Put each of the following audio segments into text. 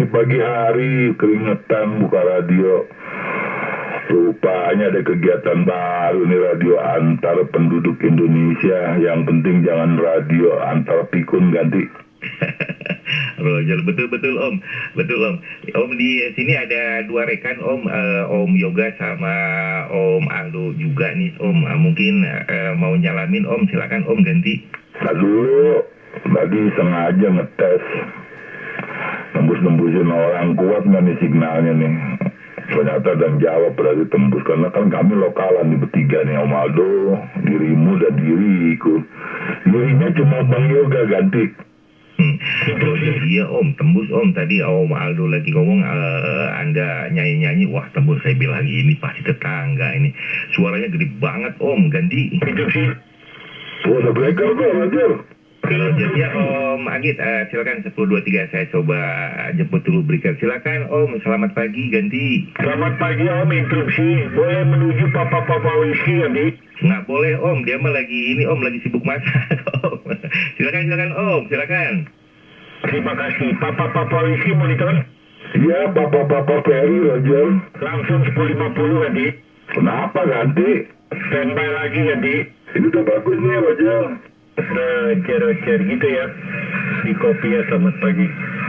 pagi hari keringetan buka radio. Rupanya ada kegiatan baru nih, radio antar penduduk Indonesia. Yang penting jangan radio antar pikun ganti. Roger, betul Om, betul Om. Om di sini ada dua rekan Om, Om Yoga sama Om Aldo juga nih Om. Mungkin mau nyalamin Om, silakan Om ganti. Nah dulu, tadi sengaja ngetes, nembus-nembusin orang kuat nggak nih signalnya nih. Ternyata dan jawab berarti tembus, karena kan kami lokalan nih bertiga nih, Om Aldo, dirimu dan diriku. Dirinya cuma Bang Yoga ganti. Oh iya Om, tembus Om. Tadi Om Aldo lagi ngomong Anda nyanyi-nyanyi, wah tembus. Saya bilang ini pasti tetangga ini. Suaranya gede banget Om, ganti. Itu sih. Oh, ada breaker tuh, Roger. Roger ya Om Agit, silakan 1023 saya coba jemput dulu breaker. Silakan Om, selamat pagi, ganti. Selamat pagi Om, instruksi. Boleh menuju Papa Whisky ganti? Nggak boleh Om, dia mah lagi ini Om, lagi sibuk masak Om. Silakan Om, silakan. Terima kasih. Papa Whisky monitor? Iya, Papa Ferry, Roger. Langsung 10.50 ganti. Kenapa ganti? Standby lagi ganti. Ini udah bagus nih Roger. Roger gitu ya. Di kopi ya, selamat pagi.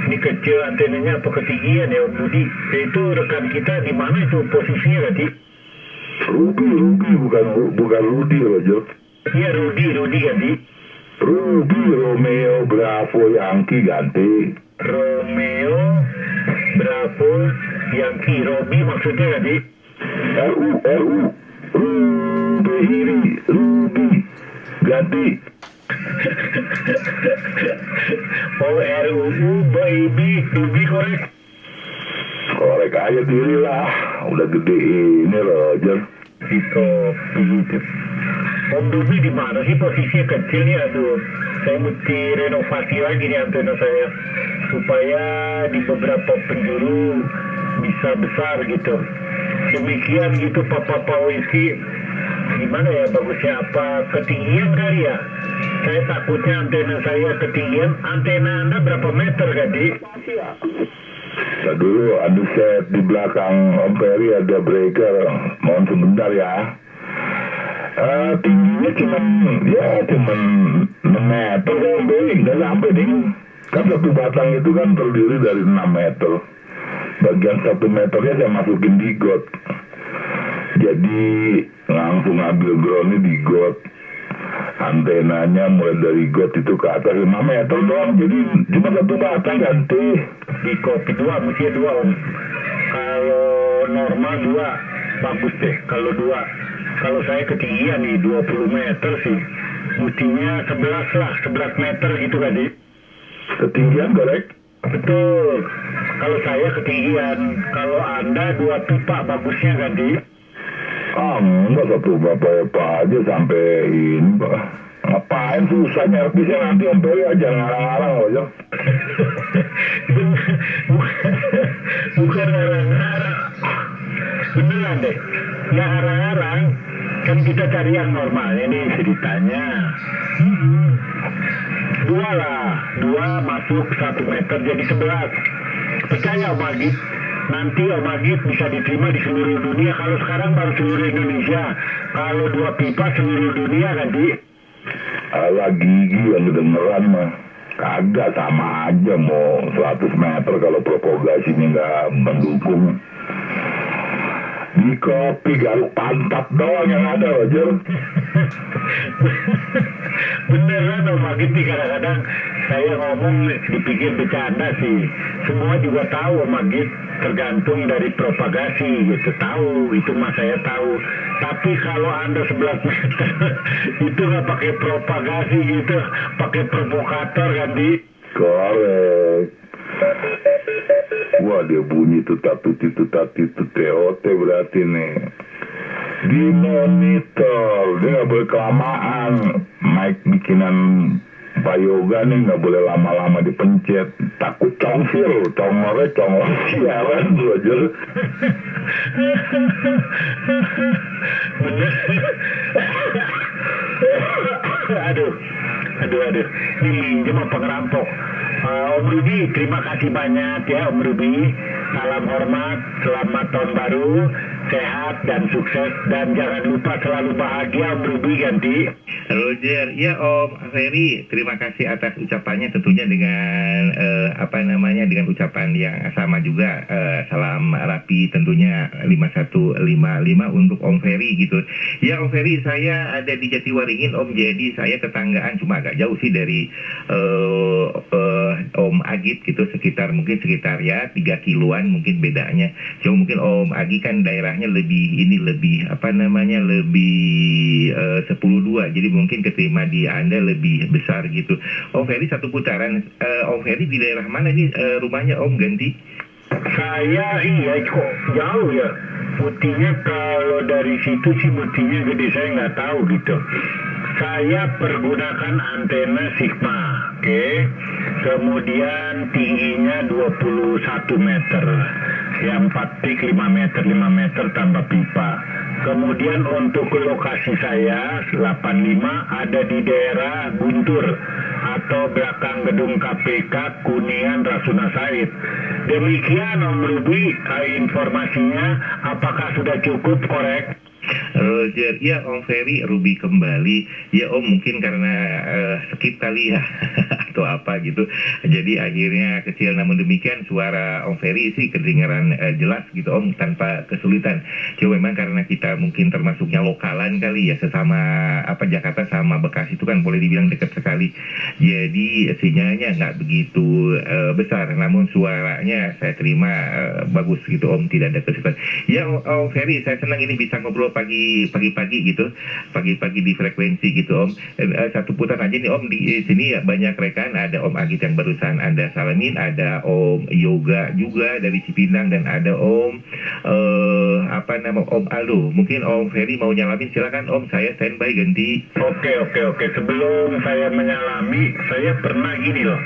Ini kecil antenanya apa ketinggian ya Om Budi? Itu rekan kita di mana itu posisinya ganti? Rudy bukan Rudy Roger. Iya Rudy ganti. Rudy Romeo Bravo Yankee ganti. Romeo Bravo Yankee, Robi maksudnya ganti. RU Rudy ganti. Oh RUU baby Ruby korek. Korek aja diri lah, udah gede ini Roger. Itu begitu. Om Dubi di mana sih posisinya kecil nih? Aduh, saya mesti renovasi lagi nih antena saya supaya di beberapa penjuru bisa besar gitu. Demikian gitu Papa Whisky. Gimana ya bagusnya, apa ketinggian kali ya? Saya takutnya antena saya ketinggian. Antena Anda berapa meter Gadi? Nah dulu ada set di belakang Om Ferry ada breaker. Mohon sebentar ya. Tingginya cuma 6 meter deh, nggak sampai deh. Kan satu batang itu kan terdiri dari 6 meter. Bagian 1 meternya saya masukin di got. Jadi langsung ambil groundnya di got. Antenanya mulai dari got itu ke atas 5 meter doang. Jadi cuma 1 batang ganti. Di kopi 2, mesti 2 Om. Kalau normal 2 bagus deh. Kalau 2. Kalau saya ketinggian nih 20 meter sih. Mestinya 11 meter gitu kan sih. Ketinggian korek? Betul. Kalau saya ketinggian. Kalau Anda 2 pipa bagusnya kan sih. Enggak, 1 pipa aja sampai ini Pak. Ngapain susah nyerpisnya, nanti Om Ferry aja ngarang-ngarang aja. Bukan ngarang-ngarang. Beneran deh. Ya ngarang-ngarang. Kan kita cari yang normalnya nih ceritanya. 2 masuk 1 meter jadi 11. Percaya Om Agit, nanti Om Agit bisa diterima di seluruh dunia. Kalau sekarang baru seluruh Indonesia. Kalau 2 pipa seluruh dunia kan sih? Alah gigi yang kedengeran mah. Kagak, sama aja mau 100 meter kalau propagasinya nggak mendukung. Di kopi garuk pantat doang yang ada Roger. Beneran Om Agit nih, kadang-kadang saya ngomong dipikir bercanda sih. Semua juga tahu Om Agit, tergantung dari propagasi gitu. Tahu, itu mah saya tahu. Tapi kalau Anda 11 meter itu nggak pakai propagasi gitu, pakai provokator kan di. Korek. Wah dia bunyi tutatu TOT berarti nih. Di monitor dia nggak boleh kelamaan. Mic bikinan Pak Yoga nih nggak boleh lama-lama dipencet. Takut congsil, congornya siaran Roger. Aduh. Ini minjem apa ngerampok? Om Ruby, terima kasih banyak ya Om Ruby. Salam hormat, selamat tahun baru, sehat dan sukses, dan jangan lupa selalu bahagia Om Ruby ganti. Roger, ya Om Ferry, terima kasih atas ucapannya, tentunya dengan dengan ucapan yang sama juga. Salam rapi tentunya 5155 untuk Om Ferry gitu. Ya Om Ferry, saya ada di Jatiwaringin Om, jadi saya tetanggaan, cuma agak jauh sih dari Om Agit gitu, sekitar ya 3 kiloan mungkin bedanya. Cuma mungkin Om Agi kan daerahnya lebih 10-2, jadi mungkin keterima di Anda lebih besar gitu. Om Ferry, satu putaran, Om Ferry di daerah mana ini rumahnya Om ganti? Saya kok jauh ya. Buktinya kalau dari situ sih buktinya gede, saya nggak tahu gitu. Saya pergunakan antena Sigma, oke. Kemudian tingginya 21 meter. Yang 4 pik 5 meter tambah pipa. Kemudian untuk lokasi saya 85 ada di daerah Guntur atau belakang gedung KPK Kuningan Rasuna Said. Demikian Om Ruby, informasinya apakah sudah cukup korek? Roger, ya Om Ferry, Ruby kembali. Ya Om, mungkin karena skip kali ya atau apa gitu, jadi akhirnya kecil. Namun demikian suara Om Ferry sih kedengaran jelas gitu Om, tanpa kesulitan. Cuma memang karena kita mungkin termasuknya lokalan kali ya, sesama Jakarta sama Bekasi itu kan boleh dibilang dekat sekali, jadi sinyalnya nggak begitu besar, namun suaranya saya terima bagus gitu Om, tidak ada kesulitan. Ya Om Ferry, saya senang ini bisa ngobrol pagi-pagi gitu, pagi-pagi di frekuensi gitu Om. Satu putaran aja nih Om, di sini ya banyak rekan, ada Om Agit yang barusan Anda salamin, ada Om Yoga juga dari Cipinang, dan ada Om Om Aldo. Mungkin Om Ferry mau nyalamin, silakan Om, saya standby ganti. Oke. Sebelum saya menyalami, saya pernah gini loh,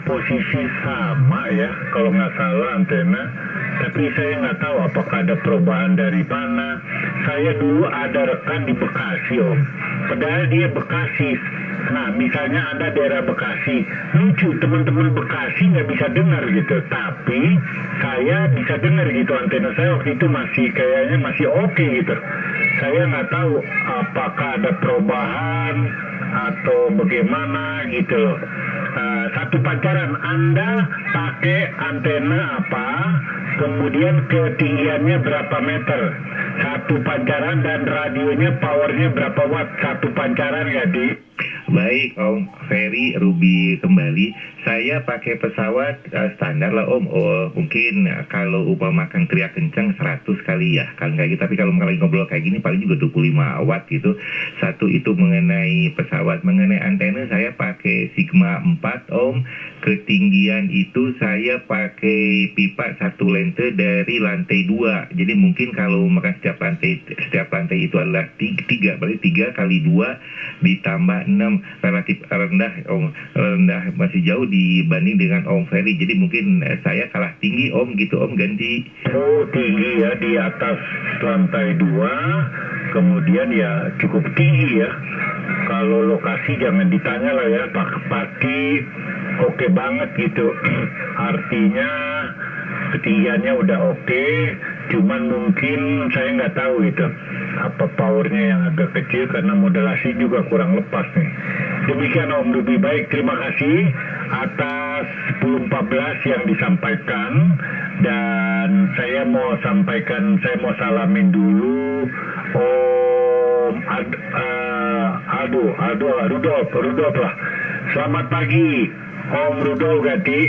posisi sama ya kalau nggak salah antena, tapi saya nggak tahu apakah ada perubahan dari mana. Saya dulu ada rekan di Bekasi Om, padahal dia Bekasi. Nah misalnya ada daerah Bekasi, lucu, teman-teman Bekasi nggak bisa dengar gitu, tapi saya bisa dengar gitu. Antena saya waktu itu kayaknya masih oke gitu. Saya nggak tahu apakah ada perubahan atau bagaimana gitu loh. Satu pancaran Anda pakai antena apa, kemudian ketinggiannya berapa meter, satu pancaran, dan radionya powernya berapa watt satu pancaran ya di. Baik Om Ferry, Ruby kembali. Saya pakai pesawat standar lah Om. Mungkin kalau makan teriak kencang 100 kali ya, kalau nggak gitu. Tapi kalau lagi ngobrol kayak gini paling juga 25 watt gitu. Satu itu mengenai pesawat. Mengenai antena saya pakai Sigma 4 Om. Ketinggian itu saya pakai pipa satu lente dari lantai 2. Jadi mungkin kalau makan setiap lantai itu adalah 3, berarti 3 kali 2 ditambah 6, relatif rendah Om, rendah, masih jauh dibanding dengan Om Ferry. Jadi mungkin saya kalah tinggi Om gitu Om, ganti. Oh tinggi ya, di atas lantai 2, kemudian ya cukup tinggi ya. Kalau lokasi jangan ditanya lah ya, pagi oke banget gitu. Artinya ketinggiannya udah oke, cuman mungkin saya nggak tahu itu apa powernya yang agak kecil karena modulasi juga kurang lepas nih. Demikian Om Ruby, baik, terima kasih atas 10-14 yang disampaikan, dan saya mau salamin dulu Om Rudolf lah. Selamat pagi Om Rudolf ganti.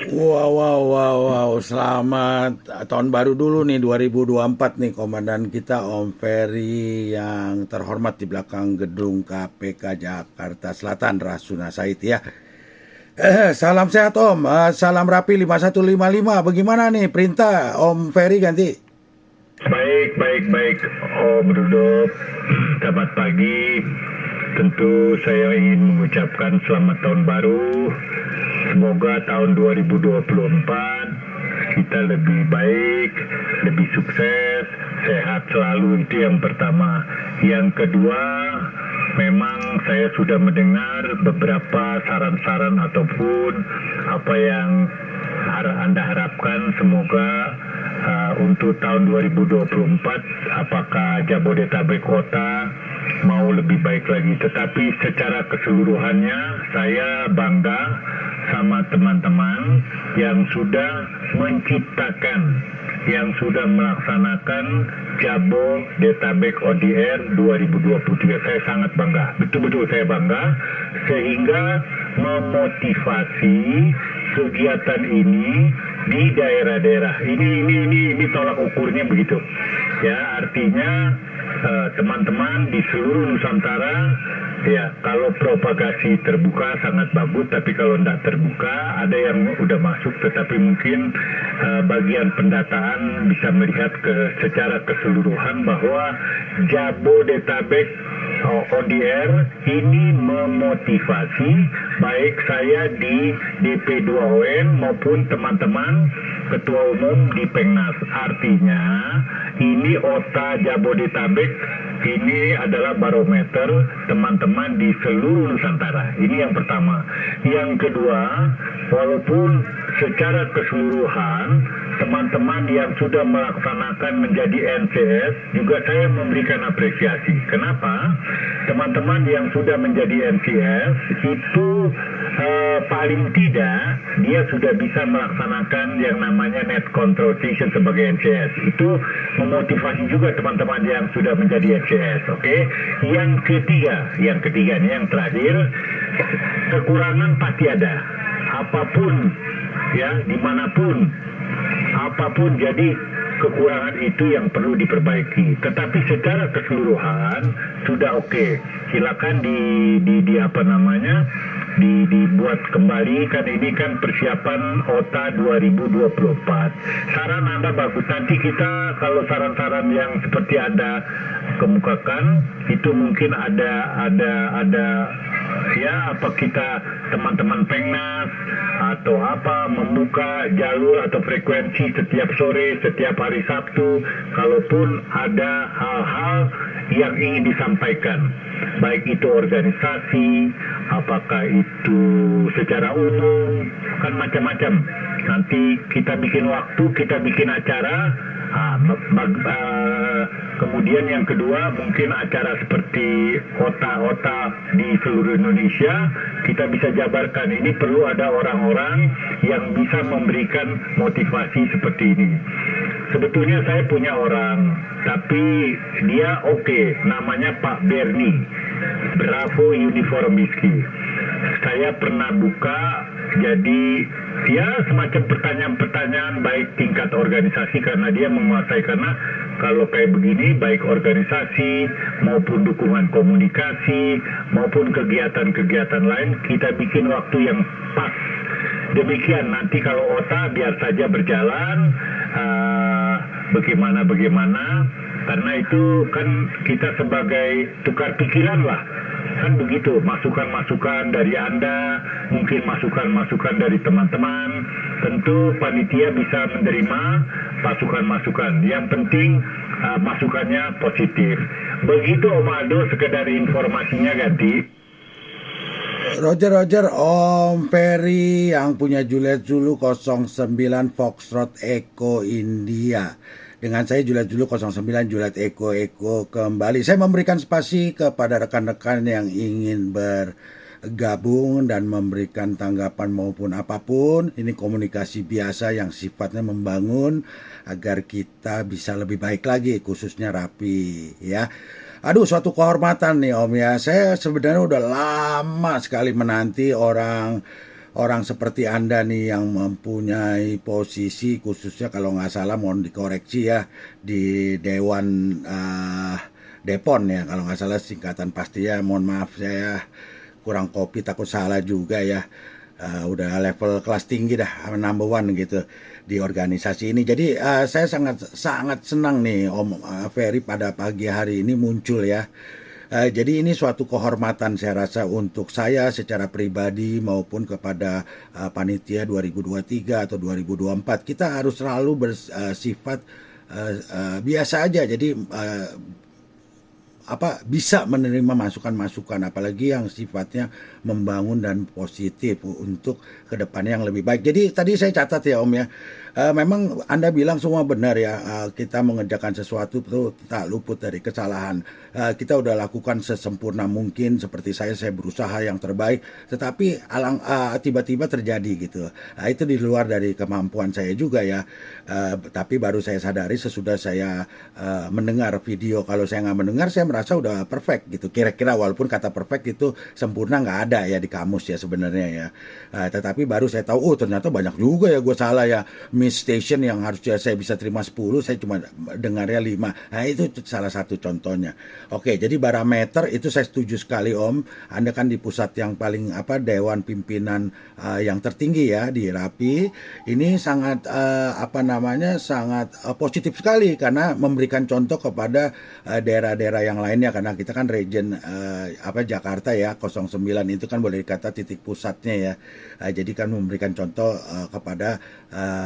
Wow, selamat tahun baru dulu nih 2024 nih komandan kita Om Ferry yang terhormat di belakang gedung KPK Jakarta Selatan Rasuna Said ya. Salam sehat Om, salam rapi 5155. Bagaimana nih perintah Om Ferry ganti? Baik Om Rudolf, selamat pagi. Tentu saya ingin mengucapkan selamat tahun baru. Semoga tahun 2024 kita lebih baik, lebih sukses, sehat selalu, itu yang pertama. Yang kedua, memang saya sudah mendengar beberapa saran-saran ataupun apa yang Anda harapkan. Semoga untuk tahun 2024 apakah Jabodetabek Kota mau lebih baik lagi. Tetapi secara keseluruhannya saya bangga sama teman-teman yang sudah menciptakan, yang sudah melaksanakan Jabodetabek ODR 2023. Saya sangat bangga, betul-betul saya bangga, sehingga memotivasi kegiatan ini di daerah-daerah. Ini tolak ukurnya begitu. Ya, artinya teman-teman di seluruh Nusantara, ya, kalau propagasi terbuka sangat bagus, tapi kalau tidak terbuka ada yang udah masuk, tetapi mungkin bagian pendataan bisa melihat secara keseluruhan bahwa Jabodetabek ODR ini memotivasi baik saya di DP2ON maupun teman-teman ketua umum di Pengnas. Artinya ini OTA Jabodetabek ini adalah barometer teman-teman di seluruh Nusantara. Ini yang pertama. Yang kedua, walaupun secara keseluruhan teman-teman yang sudah melaksanakan menjadi NCS juga saya memberikan apresiasi. Kenapa? Teman-teman yang sudah menjadi NCS itu paling tidak dia sudah bisa melaksanakan yang namanya net control station sebagai NCS. Itu memotivasi juga teman-teman yang sudah menjadi NCS. Oke. Yang ketiga nih, yang terakhir, kekurangan pasti ada. Apapun, ya, dimanapun, apapun, jadi kekurangan itu yang perlu diperbaiki. Tetapi secara keseluruhan sudah oke. Silakan dibuat kembali, kan ini kan persiapan OTA 2024. Saran Anda bagus. Nanti kita kalau saran-saran yang seperti Anda kemukakan itu mungkin ada ya, apa kita teman-teman Pengnas atau apa membuka jalur atau frekuensi setiap sore, setiap hari Sabtu, kalaupun ada hal-hal yang ingin disampaikan, baik itu organisasi, apakah itu secara umum, kan macam-macam. Nanti kita bikin waktu, kita bikin acara. Kemudian yang kedua, mungkin acara seperti OTA di seluruh Indonesia, kita bisa jabarkan. Ini perlu ada orang-orang yang bisa memberikan motivasi seperti ini. Sebetulnya saya punya orang, tapi dia oke, namanya Pak Bernie, Bravo Uniform Whiskey. Saya pernah buka, jadi ya semacam pertanyaan-pertanyaan baik tingkat organisasi, karena dia menguasai. Karena kalau kayak begini, baik organisasi maupun dukungan komunikasi maupun kegiatan-kegiatan lain, kita bikin waktu yang pas. Demikian, nanti kalau OTA biar saja berjalan bagaimana, karena itu kan kita sebagai tukar pikiran lah. Kan begitu, masukan-masukan dari Anda, mungkin masukan-masukan dari teman-teman. Tentu panitia bisa menerima masukan-masukan. Yang penting masukannya positif. Begitu Om Aldo, sekedar informasinya ganti. Roger, Om Ferry yang punya Juliet Zulu 09 Foxtrot Echo India. Dengan saya Juliet Zulu 09 Juliet Echo kembali. Saya memberikan spasi kepada rekan-rekan yang ingin bergabung dan memberikan tanggapan maupun apapun. Ini komunikasi biasa yang sifatnya membangun agar kita bisa lebih baik lagi, khususnya rapi, ya. Aduh, suatu kehormatan nih Om ya. Saya sebenarnya udah lama sekali menanti orang seperti Anda nih yang mempunyai posisi, khususnya kalau nggak salah, mohon dikoreksi ya, di Dewan Depon ya, kalau nggak salah singkatan pasti ya. Mohon maaf, saya kurang kopi, takut salah juga ya. Udah level kelas tinggi dah, number one gitu di organisasi ini. Jadi saya sangat senang nih Om Ferry pada pagi hari ini muncul ya. Jadi ini suatu kehormatan saya rasa untuk saya secara pribadi maupun kepada panitia 2023 atau 2024. Kita harus selalu bersifat biasa aja. Jadi bisa menerima masukan-masukan, apalagi yang sifatnya membangun dan positif untuk kedepannya yang lebih baik. Jadi tadi saya catat ya Om ya, memang Anda bilang semua benar ya, kita mengerjakan sesuatu itu tak luput dari kesalahan. Kita udah lakukan sesempurna mungkin, seperti saya berusaha yang terbaik, tetapi tiba-tiba terjadi gitu. Itu di luar dari kemampuan saya juga ya. Tapi baru saya sadari sesudah saya mendengar video. Kalau saya nggak mendengar, saya merasa udah perfect gitu. Kira-kira, walaupun kata perfect itu sempurna nggak ada ya di kamus ya sebenarnya ya. Tetapi baru saya tahu, oh ternyata banyak juga ya gue salah ya. Miss station yang harusnya saya bisa terima 10, saya cuma dengarnya 5. Nah itu salah satu contohnya. Oke, jadi parameter itu saya setuju sekali Om. Anda kan di pusat yang paling Dewan Pimpinan yang tertinggi ya di RAPI. Ini sangat sangat positif sekali karena memberikan contoh kepada daerah-daerah yang lainnya, karena kita kan region Jakarta ya 09 itu kan boleh dikata titik pusatnya ya. Jadi kan memberikan contoh kepada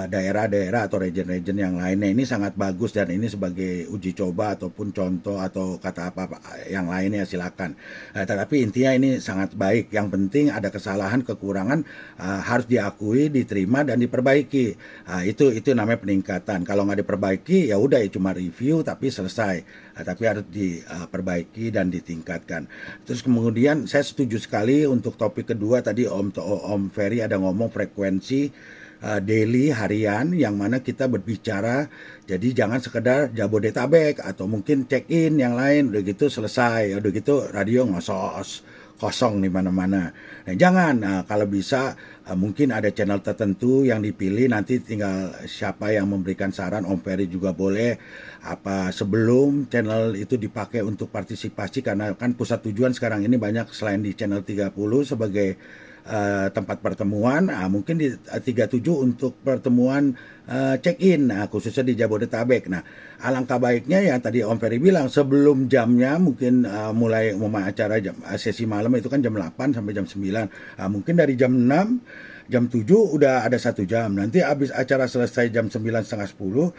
daerah-daerah atau region-region yang lainnya. Ini sangat bagus dan ini sebagai uji coba ataupun contoh atau kata apa yang lainnya silakan. Tetapi intinya ini sangat baik. Yang penting ada kesalahan, kekurangan harus diakui, diterima dan diperbaiki. Itu namanya peningkatan. Kalau nggak diperbaiki ya udah ya cuma review tapi selesai. Tapi harus diperbaiki dan ditingkatkan. Terus kemudian saya setuju sekali untuk topik kedua tadi Om Ferry ada ngomong frekuensi daily harian yang mana kita berbicara, jadi jangan sekedar Jabodetabek atau mungkin check in yang lain udah gitu selesai, udah gitu radio ngosos kosong di mana-mana. Nah, jangan kalau bisa mungkin ada channel tertentu yang dipilih, nanti tinggal siapa yang memberikan saran, Om Ferry juga boleh sebelum channel itu dipakai untuk partisipasi, karena kan pusat tujuan sekarang ini banyak selain di channel 30 sebagai tempat pertemuan, mungkin di 37 untuk pertemuan check-in, khususnya di Jabodetabek. Nah, alangkah baiknya ya tadi Om Ferry bilang sebelum jamnya, mungkin mulai acara sesi malam itu kan jam 8 sampai jam 9. Mungkin dari jam 6, jam 7 udah ada 1 jam. Nanti habis acara selesai jam 9, setengah 10,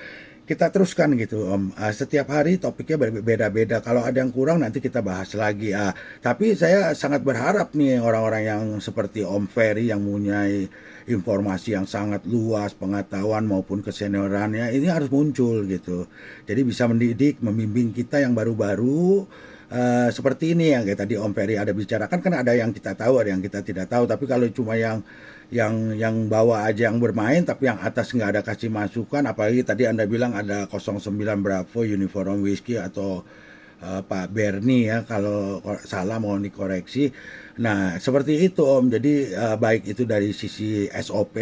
kita teruskan gitu Om. Setiap hari topiknya beda-beda. Kalau ada yang kurang nanti kita bahas lagi. Tapi saya sangat berharap nih orang-orang yang seperti Om Ferry yang mempunyai informasi yang sangat luas, pengetahuan maupun keseniorannya ini harus muncul gitu. Jadi bisa mendidik, membimbing kita yang baru-baru. Seperti ini yang kayak tadi Om Ferry ada bicarakan, kan ada yang kita tahu, ada yang kita tidak tahu. Tapi kalau cuma yang bawah aja yang bermain, tapi yang atas nggak ada kasih masukan, apalagi tadi Anda bilang ada 09 Bravo Uniform Whiskey atau Pak Bernie ya, kalau salah mohon dikoreksi. Nah seperti itu Om, jadi baik itu dari sisi SOP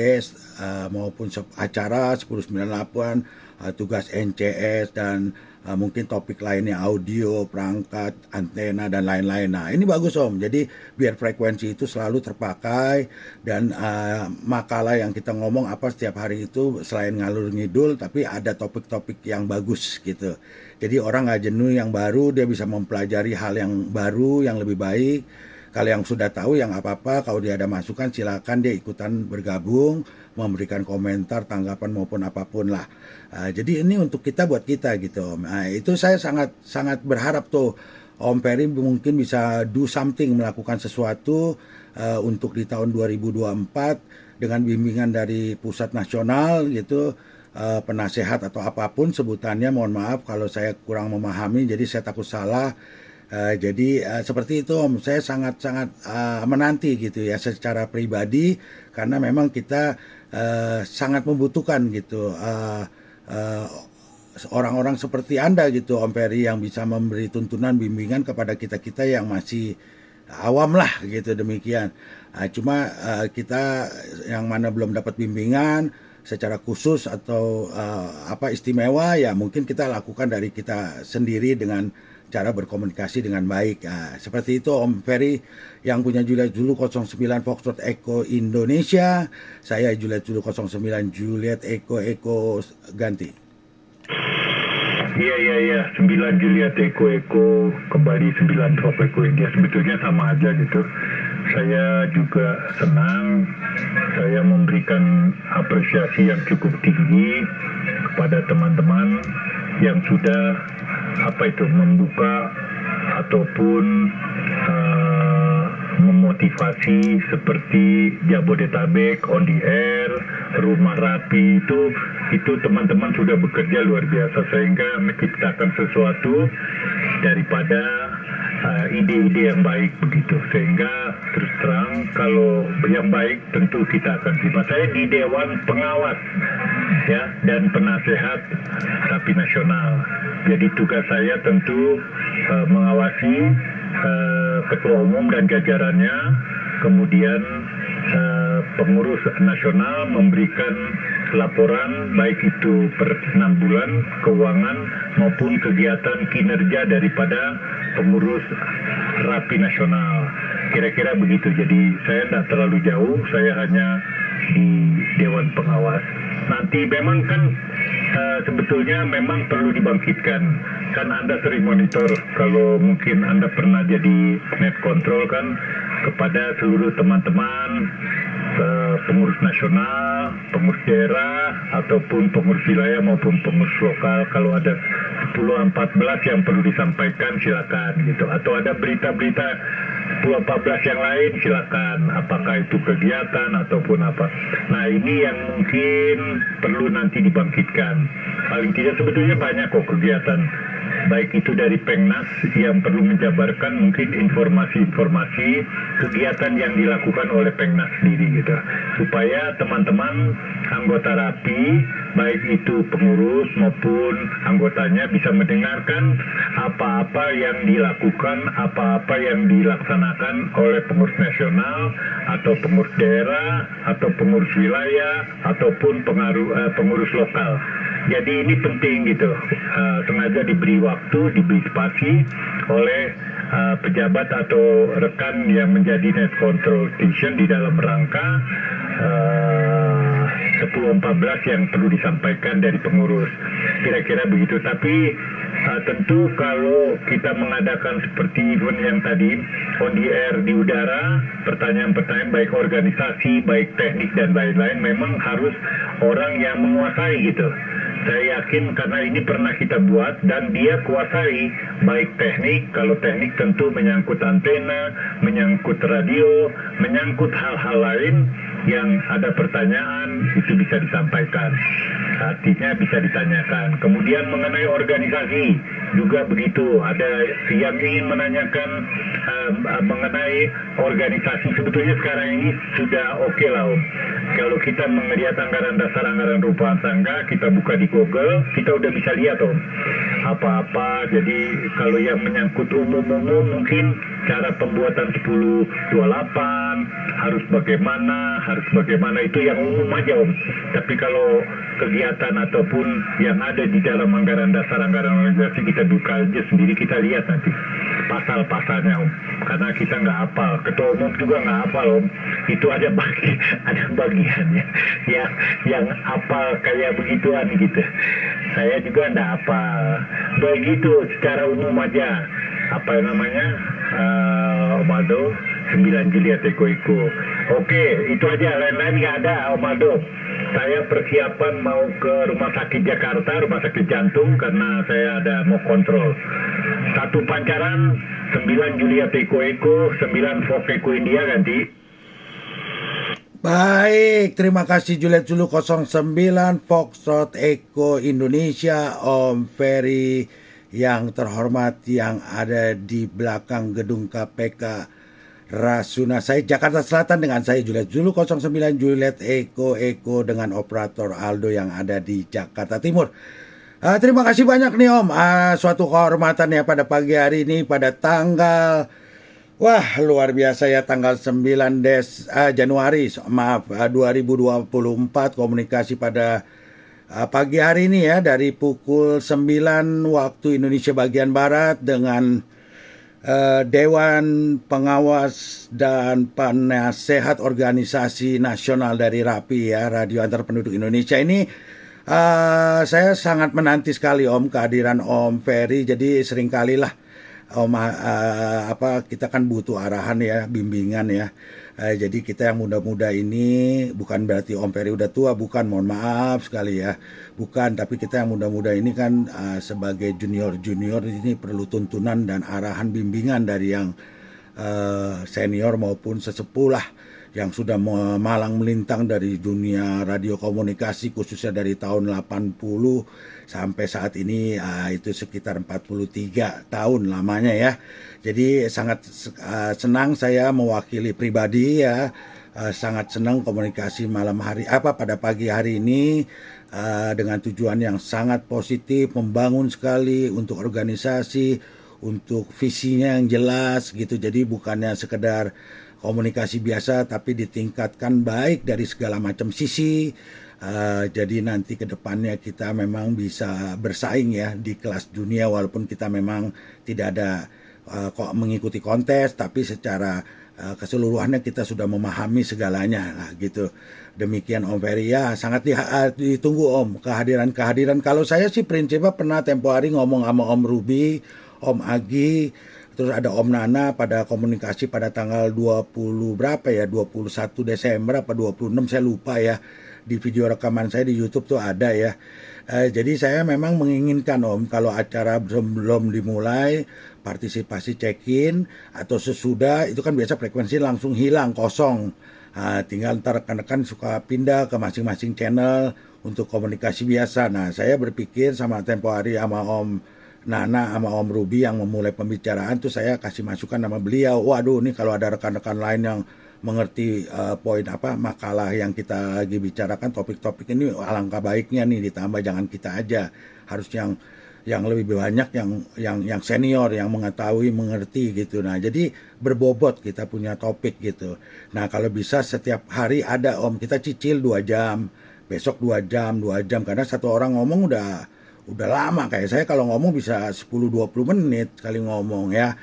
maupun acara 1098, tugas NCS dan mungkin topik lainnya audio, perangkat, antena dan lain-lain. Nah ini bagus Om, jadi biar frekuensi itu selalu terpakai dan makalah yang kita ngomong setiap hari itu selain ngalur ngidul tapi ada topik-topik yang bagus gitu. Jadi orang nggak jenuh, yang baru dia bisa mempelajari hal yang baru yang lebih baik. Kalau yang sudah tahu yang apa-apa, kalau dia ada masukan silakan dia ikutan bergabung, memberikan komentar, tanggapan maupun apapun lah. Jadi ini untuk kita, buat kita gitu Om. Itu saya sangat berharap tuh Om Ferry mungkin bisa do something, melakukan sesuatu untuk di tahun 2024 dengan bimbingan dari pusat nasional gitu, penasehat atau apapun sebutannya, mohon maaf kalau saya kurang memahami, jadi saya takut salah. Jadi seperti itu Om, saya sangat-sangat menanti gitu ya secara pribadi, karena memang kita sangat membutuhkan gitu orang-orang seperti Anda gitu Om Ferry, yang bisa memberi tuntunan bimbingan kepada kita-kita yang masih awam lah gitu, demikian. Cuma kita yang mana belum dapat bimbingan secara khusus atau istimewa, ya mungkin kita lakukan dari kita sendiri dengan cara berkomunikasi dengan baik. Seperti itu Om Ferry yang punya Juliet Zulu 09 Foxtrot Echo Indonesia. Saya Juliet Zulu 09 Juliet Echo ganti. Iya. 9 Juliet Echo kembali 9 Trop Echo India. Sebetulnya sama aja gitu. Saya juga senang, saya memberikan apresiasi yang cukup tinggi kepada teman-teman yang sudah membuka ataupun memotivasi seperti Jabodetabek, On the Air, Rumah Rapi itu teman-teman sudah bekerja luar biasa sehingga menciptakan sesuatu daripada ide-ide yang baik begitu, sehingga terus terang kalau yang baik tentu kita akan terima. Saya di Dewan Pengawas ya dan Penasehat Rapi Nasional, jadi tugas saya tentu mengawasi Ketua Umum dan jajarannya, kemudian pengurus nasional memberikan laporan baik itu per 6 bulan keuangan maupun kegiatan kinerja daripada pengurus Rapi Nasional. Kira-kira begitu. Jadi saya tidak terlalu jauh, saya hanya di Dewan Pengawas. Nanti memang kan sebetulnya memang perlu dibangkitkan. Kan Anda sering monitor, kalau mungkin Anda pernah jadi net control kan, kepada seluruh teman-teman pengurus nasional, pengurus daerah, ataupun pengurus wilayah maupun pengurus lokal, kalau ada 10-14 yang perlu disampaikan silakan gitu, atau ada berita-berita 10-14 yang lain silakan, apakah itu kegiatan ataupun apa. Nah ini yang mungkin perlu nanti dibangkitkan. Paling tidak sebetulnya banyak kok kegiatan, baik itu dari Pengnas yang perlu menjabarkan mungkin informasi-informasi kegiatan yang dilakukan oleh Pengnas sendiri gitu, supaya teman-teman anggota Rapi baik itu pengurus maupun anggotanya bisa mendengarkan apa-apa yang dilakukan, apa-apa yang dilaksanakan oleh pengurus nasional atau pengurus daerah atau pengurus wilayah ataupun pengurus lokal. Jadi ini penting gitu, sengaja diberi waktu, diberi spasi oleh pejabat atau rekan yang menjadi net control station di dalam rangka 10-14 yang perlu disampaikan dari pengurus. Kira-kira begitu. Tapi tentu kalau kita mengadakan seperti event yang tadi on the air di udara, pertanyaan-pertanyaan baik organisasi, baik teknik dan lain-lain, memang harus orang yang menguasai gitu. Saya yakin karena ini pernah kita buat dan dia kuasai baik teknik, kalau teknik tentu menyangkut antena, menyangkut radio, menyangkut hal-hal lain yang ada pertanyaan itu bisa disampaikan, artinya bisa ditanyakan. Kemudian mengenai organisasi juga begitu, ada yang ingin menanyakan mengenai organisasi. Sebetulnya sekarang ini sudah oke lah Om. Kalau kita melihat anggaran dasar, anggaran rupahan sangga, kita buka di Google, kita udah bisa lihat Om apa-apa. Jadi kalau yang menyangkut umum-umum mungkin cara pembuatan 1028 harus bagaimana itu yang umum aja Om. Tapi kalau kegiatan ataupun yang ada di dalam anggaran dasar, anggaran organisasi, kita buka aja sendiri, kita lihat nanti pasal-pasalnya Om. Karena kita nggak hafal, ketua umum juga nggak hafal Om. Itu ada bagiannya yang hafal kayak begituan gitu. Saya juga nggak hafal. Begitu secara umum aja. Apa namanya? Omado 9 Juliet Eko. Oke, itu aja, lain-lain nggak ada Omado. Saya persiapan mau ke rumah sakit Jakarta, rumah sakit jantung, karena saya ada mau kontrol. 1 Pancaran 9 Juliet Eko, 9 Fox Eko India ganti. Baik, terima kasih Juliet Zulu 09 Foxtrot Eko Indonesia, Om Ferry yang terhormat yang ada di belakang gedung KPK Rasuna Said Jakarta Selatan, dengan saya Juliet Zulu 09 Juliet Eko dengan operator Aldo yang ada di Jakarta Timur. Terima kasih banyak nih Om, suatu kehormatan ya pada pagi hari ini pada tanggal luar biasa ya, tanggal 9 Januari 2024, komunikasi pada pagi hari ini ya, dari pukul 9 waktu Indonesia bagian Barat dengan Dewan Pengawas dan Penasehat Organisasi Nasional dari RAPI ya, Radio Antar Penduduk Indonesia ini. Saya sangat menanti sekali Om kehadiran Om Ferry. Jadi seringkali lah Om kita kan butuh arahan ya, bimbingan ya. Jadi kita yang muda-muda ini bukan berarti Om Ferry udah tua, bukan, mohon maaf sekali ya, bukan. Tapi kita yang muda-muda ini kan sebagai junior-junior ini perlu tuntunan dan arahan bimbingan dari yang senior maupun sesepuh lah yang sudah malang melintang dari dunia radio komunikasi khususnya dari tahun 80 sampai saat ini itu sekitar 43 tahun lamanya ya. Jadi sangat senang saya mewakili pribadi ya, sangat senang komunikasi malam hari pada pagi hari ini dengan tujuan yang sangat positif, membangun sekali untuk organisasi, untuk visinya yang jelas gitu. Jadi bukannya sekedar komunikasi biasa tapi ditingkatkan baik dari segala macam sisi. Jadi nanti ke depannya kita memang bisa bersaing ya di kelas dunia walaupun kita memang tidak ada mengikuti kontes, tapi secara keseluruhannya kita sudah memahami segalanya lah gitu. Demikian Om Ferry ya, sangat ditunggu Om kehadiran. Kalau saya sih prinsipnya pernah tempo hari ngomong sama Om Ruby, Om Agi, terus ada Om Nana pada komunikasi pada tanggal 21 Desember apa 26 saya lupa ya. Di video rekaman saya di YouTube tuh ada ya. Jadi saya memang menginginkan Om kalau acara belum dimulai partisipasi check-in atau sesudah itu kan biasa frekuensi langsung hilang kosong. Tinggal ntar rekan-rekan suka pindah ke masing-masing channel untuk komunikasi biasa. Nah saya berpikir sama tempo hari sama Om Nana sama Om Ruby yang memulai pembicaraan tuh saya kasih masukan sama beliau. Waduh, nih kalau ada rekan-rekan lain yang mengerti poin makalah yang kita lagi bicarakan, topik-topik ini alangkah baiknya nih ditambah, jangan kita aja, harus yang lebih banyak yang senior yang mengetahui mengerti gitu. Nah jadi berbobot kita punya topik gitu. Nah kalau bisa setiap hari ada Om, kita cicil 2 jam, besok 2 jam karena satu orang ngomong udah lama, kayak saya kalau ngomong bisa 10-20 menit sekali ngomong ya.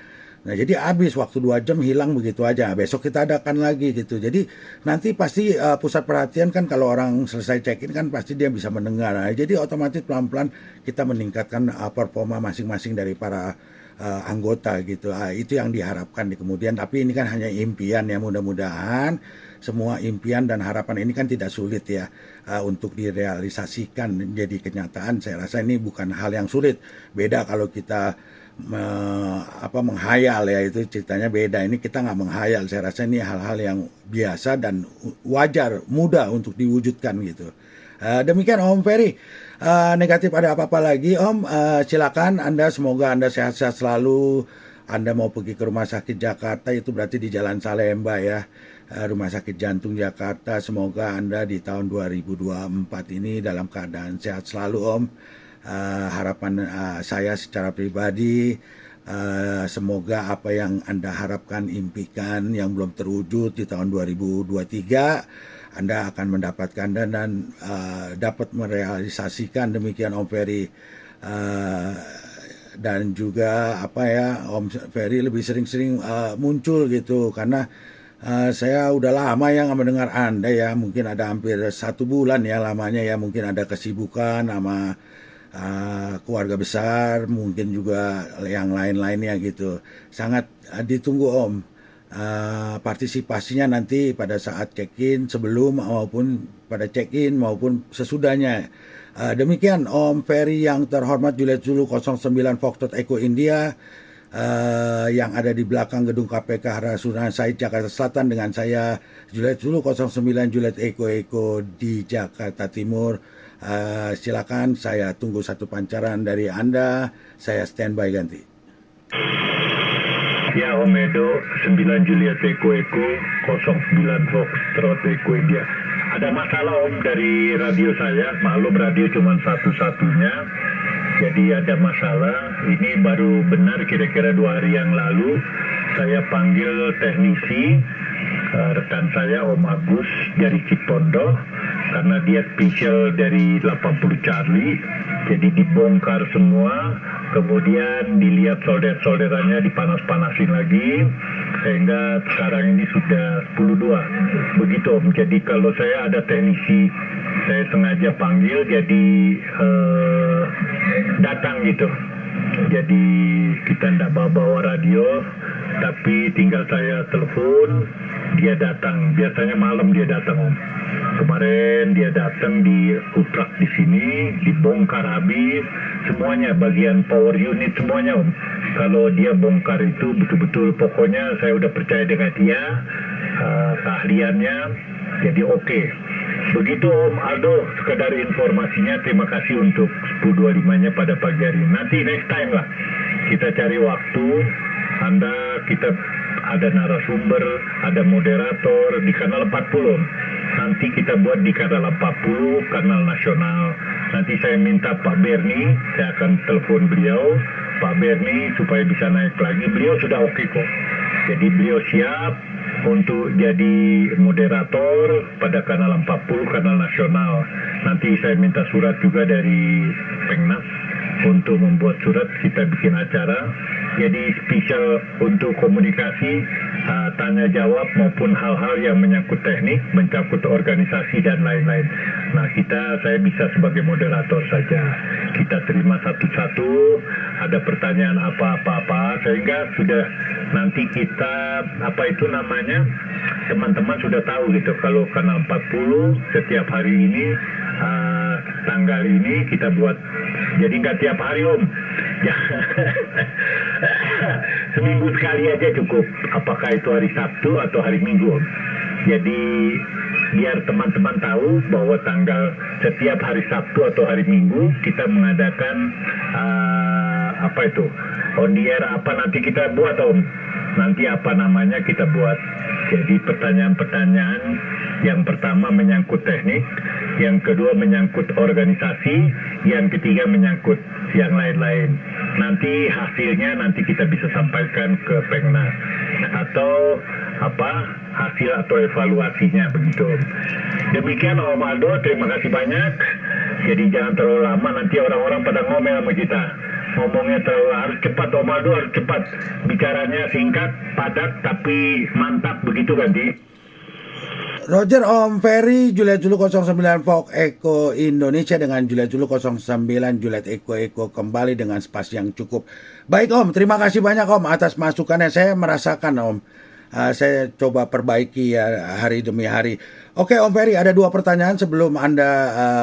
Nah jadi habis waktu 2 jam hilang begitu aja. Besok kita adakan lagi gitu. Jadi nanti pasti pusat perhatian kan kalau orang selesai check-in kan pasti dia bisa mendengar. Nah, jadi otomatis pelan-pelan kita meningkatkan performa masing-masing dari para anggota gitu. Itu yang diharapkan di kemudian. Tapi ini kan hanya impian ya, mudah-mudahan semua impian dan harapan ini kan tidak sulit ya untuk direalisasikan menjadi kenyataan. Saya rasa ini bukan hal yang sulit. Beda kalau kita menghayal ya, itu ceritanya beda. Ini kita nggak menghayal. Saya rasa ini hal-hal yang biasa dan wajar, mudah untuk diwujudkan gitu. Demikian Om Ferry. Negatif ada apa-apa lagi Om? Silakan Anda, semoga Anda sehat-sehat selalu. Anda mau pergi ke Rumah Sakit Jakarta itu berarti di Jalan Salemba ya, Rumah Sakit Jantung Jakarta. Semoga Anda di tahun 2024 ini dalam keadaan sehat selalu Om. Harapan saya secara pribadi, semoga apa yang Anda harapkan, impikan yang belum terwujud di tahun 2023 Anda akan mendapatkan dan dapat merealisasikan. Demikian Om Ferry. Dan juga Om Ferry lebih sering-sering muncul gitu, karena saya udah lama ya nggak mendengar Anda ya, mungkin ada hampir 1 bulan ya lamanya ya, mungkin ada kesibukan sama keluarga besar, mungkin juga yang lain-lainnya gitu. Sangat ditunggu Om partisipasinya nanti pada saat check-in, sebelum maupun pada check-in maupun sesudahnya. Demikian Om Ferry yang terhormat, Juliet Zulu 09 Foxtrot Echo India yang ada di belakang gedung KPK Rasuna Said Jakarta Selatan dengan saya Juliet Zulu 09 Juliet Echo di Jakarta Timur. Silakan, saya tunggu satu pancaran dari Anda. Saya standby ganti. Ya Om Edo 9 Juliet Echo 09 Foxtrot Echo India. Ada masalah Om dari radio saya, maklum radio cuma satu-satunya. Jadi ada masalah, ini baru benar kira-kira 2 hari yang lalu saya panggil teknisi rekan saya Om Agus dari Cipondo, karena dia spesial dari 80 Charlie, jadi dibongkar semua, kemudian dilihat solder-solderannya dipanas-panasin lagi, sehingga sekarang ini sudah 10.2 begitu Om. Jadi kalau saya ada teknisi, saya sengaja panggil, jadi datang gitu. Jadi kita tidak bawa radio, tapi tinggal saya telepon, dia datang, biasanya malam dia datang Om. Kemarin dia datang di uprak di sini, dibongkar habis semuanya, bagian power unit semuanya Om. Kalau dia bongkar itu betul-betul, pokoknya saya udah percaya dengan dia, keahliannya, jadi oke. Begitu Om Aldo, sekedar informasinya, terima kasih untuk 10.25-nya pada pagi hari. Nanti next time lah, kita cari waktu, kita ada narasumber, ada moderator di kanal 40. Nanti kita buat di kanal 40, kanal nasional. Nanti saya minta Pak Berni, saya akan telepon beliau, Pak Berni, supaya bisa naik lagi. Beliau sudah oke kok. Jadi beliau siap untuk jadi moderator pada kanal 40, kanal nasional. Nanti saya minta surat juga dari Pengnas untuk membuat surat, kita bikin acara. Jadi spesial untuk komunikasi, tanya jawab maupun hal-hal yang menyangkut teknik, menyangkut organisasi dan lain-lain. Nah, saya bisa sebagai moderator saja. Kita terima satu-satu, ada pertanyaan apa-apa, sehingga sudah nanti kita, teman-teman sudah tahu gitu, kalau kanal 40 setiap hari ini, tanggal ini kita buat, jadi nggak tiap hari Om. Ya. Seminggu sekali aja cukup, apakah itu hari Sabtu atau hari Minggu Om. Jadi biar teman-teman tahu bahwa setiap hari Sabtu atau hari Minggu kita mengadakan on the air, nanti kita buat Om. Nanti kita buat. Jadi pertanyaan-pertanyaan yang pertama menyangkut teknik, yang kedua menyangkut organisasi, yang ketiga menyangkut yang lain-lain. Nanti hasilnya kita bisa sampaikan ke Pengnas atau hasil atau evaluasinya begitu. Demikian Om Aldo, terima kasih banyak. Jadi jangan terlalu lama, nanti orang-orang pada ngomel sama kita. Ngomongnya harus cepat Om Aldo, harus cepat. Bicaranya singkat, padat, tapi mantap begitu kan Di? Roger, Om Ferry, Juliet Zulu 09 Fox Echo Indonesia dengan Juliet Zulu 09 Juliet Echo kembali dengan spasi yang cukup. Baik Om, terima kasih banyak Om atas masukannya. Saya merasakan Om, saya coba perbaiki ya hari demi hari. Oke Om Ferry, ada 2 pertanyaan sebelum Anda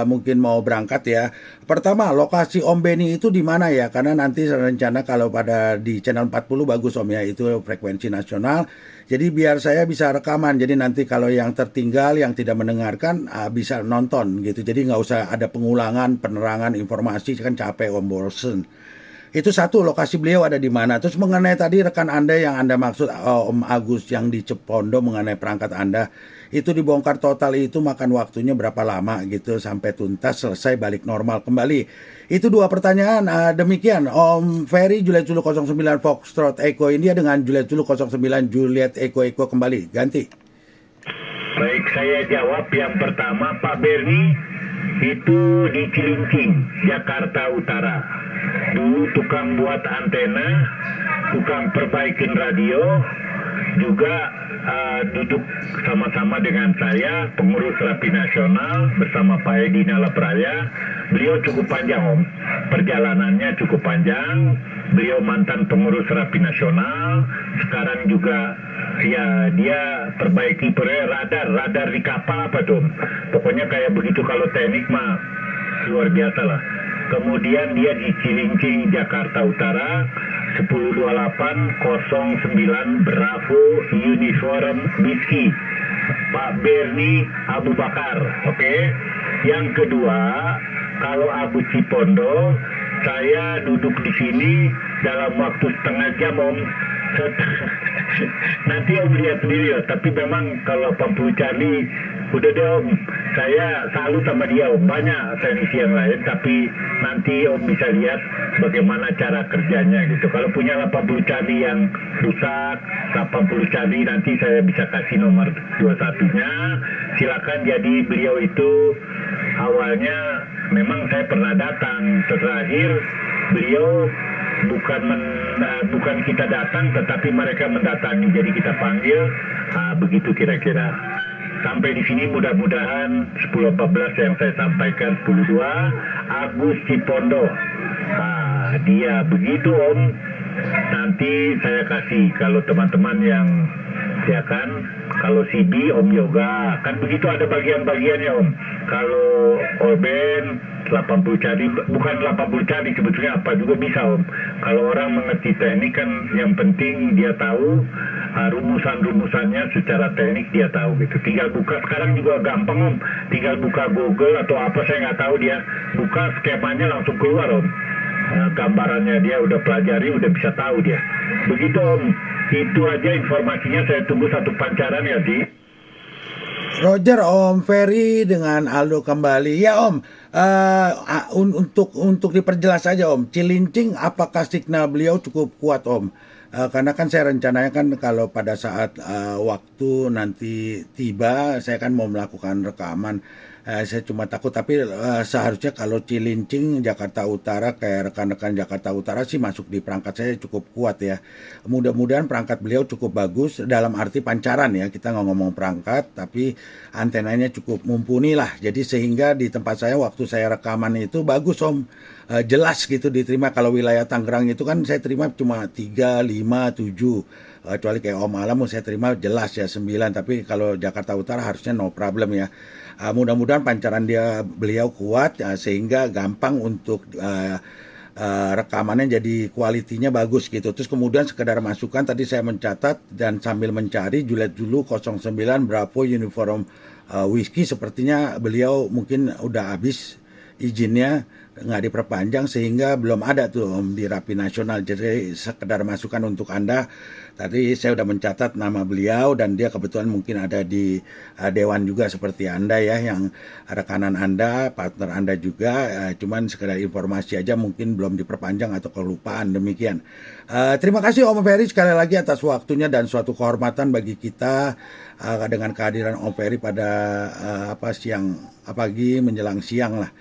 mungkin mau berangkat ya. Pertama, lokasi Om Beni itu di mana ya? Karena nanti rencana kalau di channel 40 bagus Om ya, itu frekuensi nasional. Jadi biar saya bisa rekaman, jadi nanti kalau yang tertinggal, yang tidak mendengarkan bisa nonton gitu. Jadi nggak usah ada pengulangan, penerangan informasi, kan capek Om, bosen. Itu satu, lokasi beliau ada di mana. Terus mengenai tadi rekan Anda yang Anda maksud Om Agus yang di Cepondo mengenai perangkat Anda, itu dibongkar total itu makan waktunya berapa lama gitu sampai tuntas selesai balik normal kembali. Itu 2 pertanyaan. Demikian Om Ferry, Juliet Zulu 09 Foxtrot Echo India dengan Juliet Zulu 09 Juliet Echo kembali. Ganti. Baik, saya jawab yang pertama. Pak Berni itu di Cilincing, Jakarta Utara. Dulu tukang buat antena, tukang perbaikin radio, juga duduk sama-sama dengan saya, pengurus Rapi Nasional bersama Pak Edi Nalapraya. Beliau cukup panjang Om, perjalanannya cukup panjang. Beliau mantan pengurus Rapi Nasional, sekarang juga ya dia perbaiki radar di kapal apa tuh. Pokoknya kayak begitu, kalau teknik mah luar biasa lah. Kemudian dia di Cilincing, Jakarta Utara, 102809 Bravo Uniform Whiskey, Pak Berni Abu Bakar. Oke. Yang kedua, kalau Abu Cipondo, saya duduk di sini dalam waktu setengah jam Om. Nanti Om lihat sendiri ya. Tapi memang kalau 80 Charlie, udah deh Om, saya salut sama dia Om. Banyak teknisi yang lain, tapi nanti Om bisa lihat bagaimana cara kerjanya gitu. Kalau punya 80 Charlie yang rusak, 80 Charlie nanti saya bisa kasih nomor 21-nya. Silakan. Jadi beliau itu awalnya memang saya pernah datang. Terakhir beliau bukan kita datang, tetapi mereka mendatangi, jadi kita panggil. Begitu kira-kira. Sampai di sini mudah-mudahan 10-14 yang saya sampaikan. 12 Agus Cipondo, dia begitu Om. Nanti saya kasih, kalau teman-teman yang ya kan Kalau CB Om Yoga, kan begitu ada bagian-bagiannya Om. Kalau Orben 80 cari, bukan 80 cari sebetulnya apa juga bisa Om. Kalau orang mengerti teknik kan yang penting dia tahu rumusan-rumusannya secara teknik dia tahu gitu. Tinggal buka, sekarang juga gampang Om. Tinggal buka Google atau apa saya nggak tahu, dia buka skemanya langsung keluar Om. Gambarannya dia udah pelajari, udah bisa tahu dia. Begitu Om. Itu aja informasinya, saya tunggu satu pancaran ya Di. Roger, Om Ferry dengan Aldo kembali. Ya Om, untuk diperjelas saja Om, Cilincing apakah signal beliau cukup kuat Om? Karena kan saya rencananya kan kalau pada saat waktu nanti tiba, saya kan mau melakukan rekaman. Saya cuma takut, tapi seharusnya kalau Cilincing Jakarta Utara kayak rekan-rekan Jakarta Utara sih masuk di perangkat saya cukup kuat ya. Mudah-mudahan perangkat beliau cukup bagus dalam arti pancaran ya. Kita nggak ngomong perangkat, tapi antenanya cukup mumpuni lah. Jadi sehingga di tempat saya waktu saya rekaman itu bagus Om. Jelas gitu diterima. Kalau wilayah Tangerang itu kan saya terima cuma 3, 5, 7. Kecuali kayak Om Alam saya terima jelas ya 9. Tapi kalau Jakarta Utara harusnya no problem ya. Mudah-mudahan pancaran beliau kuat sehingga gampang untuk rekamannya jadi kualitinya bagus gitu. Terus kemudian sekedar masukan tadi saya mencatat dan sambil mencari Juliet Zulu 09 Bravo Uniform Whiskey, sepertinya beliau mungkin udah habis izinnya, nggak diperpanjang sehingga belum ada tuh Om di Rapi Nasional. Jadi sekedar masukan untuk Anda. Tadi saya udah mencatat nama beliau dan dia kebetulan mungkin ada di Dewan juga seperti Anda ya, yang rekanan Anda, partner Anda juga. Cuman sekedar informasi aja, mungkin belum diperpanjang atau kelupaan, demikian. Terima kasih Om Ferry sekali lagi atas waktunya dan suatu kehormatan bagi kita dengan kehadiran Om Ferry pada siang pagi menjelang siang lah.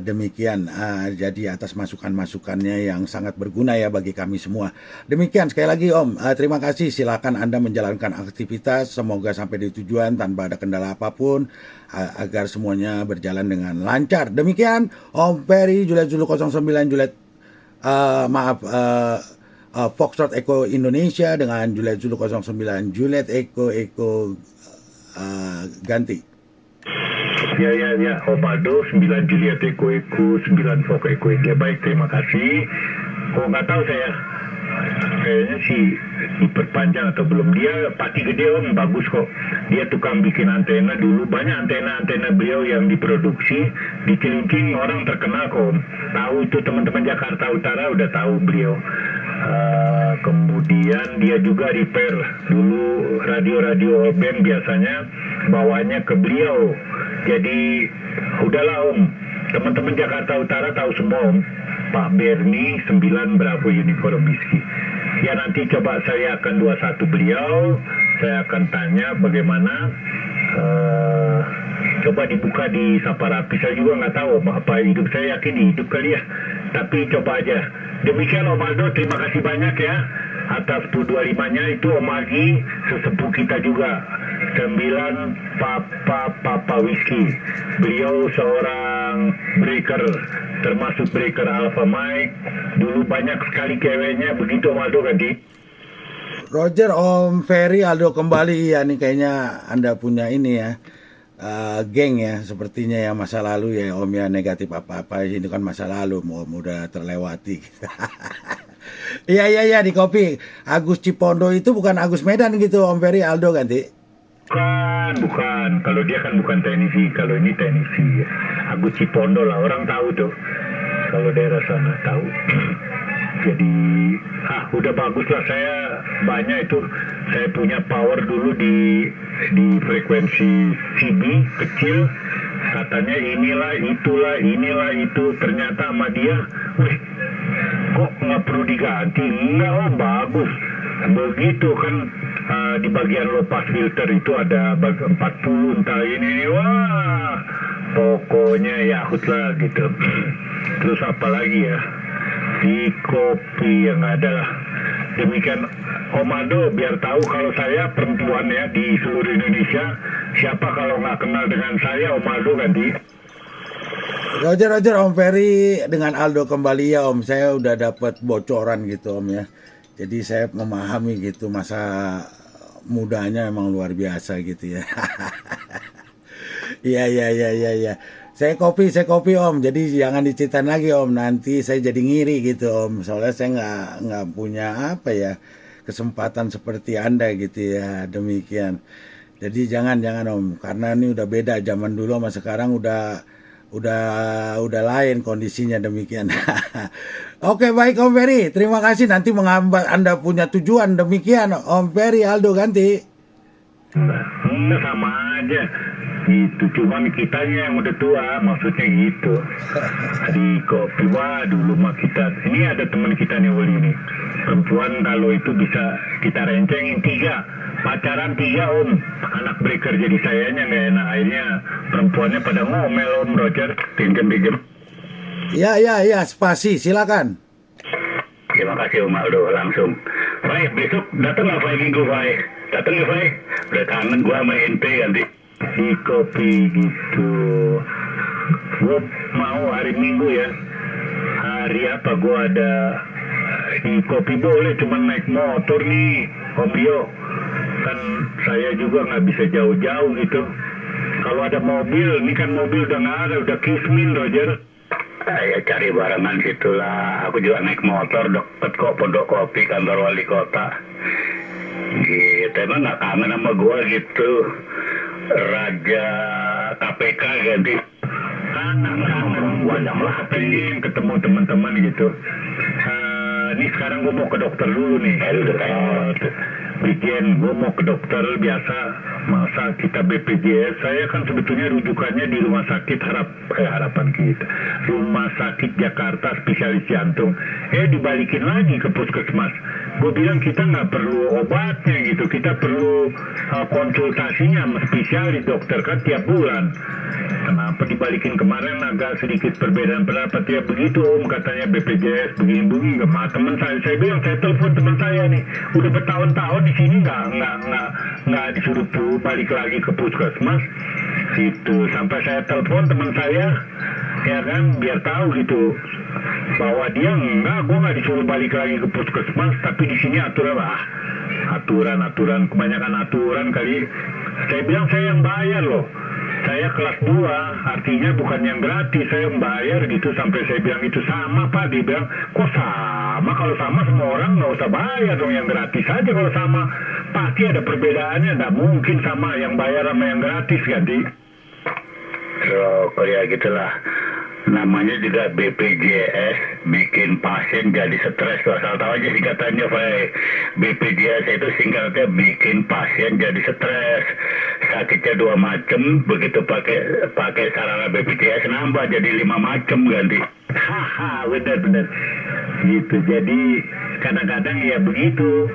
Demikian, jadi atas masukan-masukannya yang sangat berguna ya bagi kami semua. Demikian sekali lagi Om, terima kasih. Silakan Anda menjalankan aktivitas, semoga sampai di tujuan tanpa ada kendala apapun, agar semuanya berjalan dengan lancar. Demikian Om Ferry, Juliet Zulu 09 Juliet Foxtrot Echo Indonesia dengan Juliet Zulu 09 Juliet Echo ganti. Ya, Om Aldo 9 Juliet Eko 9 Fox Eko. Ya baik, terima kasih. Nggak tahu saya, kayaknya sih diperpanjang atau belum. Dia pasti gede Om, bagus kok. Dia tukang bikin antena dulu, banyak antena-antena beliau yang diproduksi di Cilincing, orang terkenal kok Om. Tahu itu teman-teman Jakarta Utara udah tahu beliau. Kemudian dia juga repair dulu radio-radio Orben, biasanya bawanya ke beliau. Jadi udahlah Om, teman-teman Jakarta Utara tahu semua Om. Pak Berni 9 Bravo Uniform Whiskey. Ya nanti coba saya akan 21 beliau, saya akan tanya bagaimana. Coba dibuka di Saparapi, saya juga nggak tahu apa hidup, saya yakin hidup kali ya, tapi coba aja. Demikian Om Aldo, terima kasih banyak ya atas 225-nya. Itu Om Agi, sesepuh kita juga, 9 Papa Whiskey. Beliau seorang breaker, termasuk breaker Alpha Mike. Dulu banyak sekali kewenya, begitu Om Aldo kan Di? Roger, Om Ferry, Aldo kembali ya. Nih kayaknya Anda punya ini ya, geng ya, sepertinya ya, masa lalu ya Om ya, negatif apa-apa ini kan masa lalu, Om udah terlewati. Iya di kopi. Agus Cipondo itu bukan Agus Medan gitu Om Ferry, Aldo ganti. Bukan. Kalau dia kan bukan teknisi, kalau ini teknisi. Agus Cipondo lah, orang tahu tuh. Kalau daerah sana tahu. Jadi udah bagus lah, saya banyak itu, saya punya power dulu di frekuensi CB kecil, katanya inilah itu, ternyata sama dia, wih kok nggak perlu diganti, enggak Om, bagus begitu kan. Di bagian lepas filter itu ada 40 entah ini, wah pokoknya yahut lah gitu. Terus apa lagi ya, di kopi yang ada lah. Demikian Om Aldo, biar tahu kalau saya perempuan ya di seluruh Indonesia. Siapa kalau nggak kenal dengan saya, Om Aldo ganti. Roger Om Ferry dengan Aldo kembali ya Om. Saya udah dapat bocoran gitu Om ya. Jadi saya memahami gitu mudanya emang luar biasa gitu ya. Iya, iya, iya, iya, iya. Saya kopi Om. Jadi jangan diceritain lagi Om. Nanti saya jadi ngiri gitu Om. Soalnya saya nggak punya apa ya kesempatan seperti Anda gitu ya. Demikian. Jadi jangan Om. Karena ini udah beda zaman dulu sama sekarang udah lain kondisinya demikian. Oke baik Om Ferry, terima kasih. Nanti menghambat Anda punya tujuan demikian Om Ferry. Aldo ganti. Nah, sama aja. Itu cuman kitanya yang udah tua, maksudnya gitu. Di kopi dulu mah kita, ini ada teman kita nih Wali nih. Perempuan kalau itu bisa kita rencengin 3, pacaran 3 Om. Anak breaker jadi sayanya nggak enak, akhirnya perempuannya pada ngomel Om Roger. Pinjam. Ya, spasi, silakan. Terima kasih Om Aldo, langsung. Baik, besok datang nggak Fai minggu Fai? Datang nggak Fai? Udah kangen gua sama ente nanti. Di kopi gitu. Gua mau hari Minggu ya. Hari apa gua ada di kopi boleh, cuman naik motor nih Om Rio. Kan saya juga nggak bisa jauh-jauh gitu. Kalau ada mobil, ini kan mobil udah nggak ada, udah kismin Roger. Ya cari barengan gitulah. Aku juga naik motor deket kok Pondok Kopi kantor wali kota. Gitu, emang nggak kangen sama gua gitu. Raja KPK ganti. Kangen gua lah, pengen ketemu teman-teman gitu. Ini sekarang gua mau ke dokter dulu nih. Bikin gue mau ke dokter biasa, masa kita BPJS. Saya kan sebetulnya rujukannya di rumah sakit harapan kita, Rumah Sakit Jakarta Spesialis Jantung. Dibalikin lagi ke puskesmas. Gue bilang kita nggak perlu obatnya gitu, kita perlu konsultasinya sama spesialis dokter kan tiap bulan. Kenapa dibalikin kemarin agak sedikit perbedaan pendapat ya begitu Om, katanya BPJS begini nggak. Teman saya bilang saya telepon teman saya nih, udah bertahun-tahun di sini nggak disuruh balik lagi ke puskesmas gitu. Sampai saya telepon teman saya ya kan biar tahu gitu bahwa dia gue nggak disuruh balik lagi ke puskesmas, tapi di sini aturan kebanyakan aturan kali. Saya bilang saya yang bayar loh, saya kelas 2, artinya bukan yang gratis, saya yang bayar gitu. Sampai saya bilang itu sama Pak, dia bilang kok sama, kalau sama semua orang nggak usah bayar dong, yang gratis aja kalau sama. Pasti ada perbedaannya, nggak mungkin sama yang bayar sama yang gratis ganti. Ya gitulah. Namanya juga BPJS bikin pasien jadi stres. Asal tahu aja singkatannya Pak. BPJS itu singkatnya bikin pasien jadi stres. Sakitnya 2 macam, begitu pakai sarana BPJS nambah jadi 5 macam ganti. Benar. Gitu. Jadi kadang-kadang ya begitu.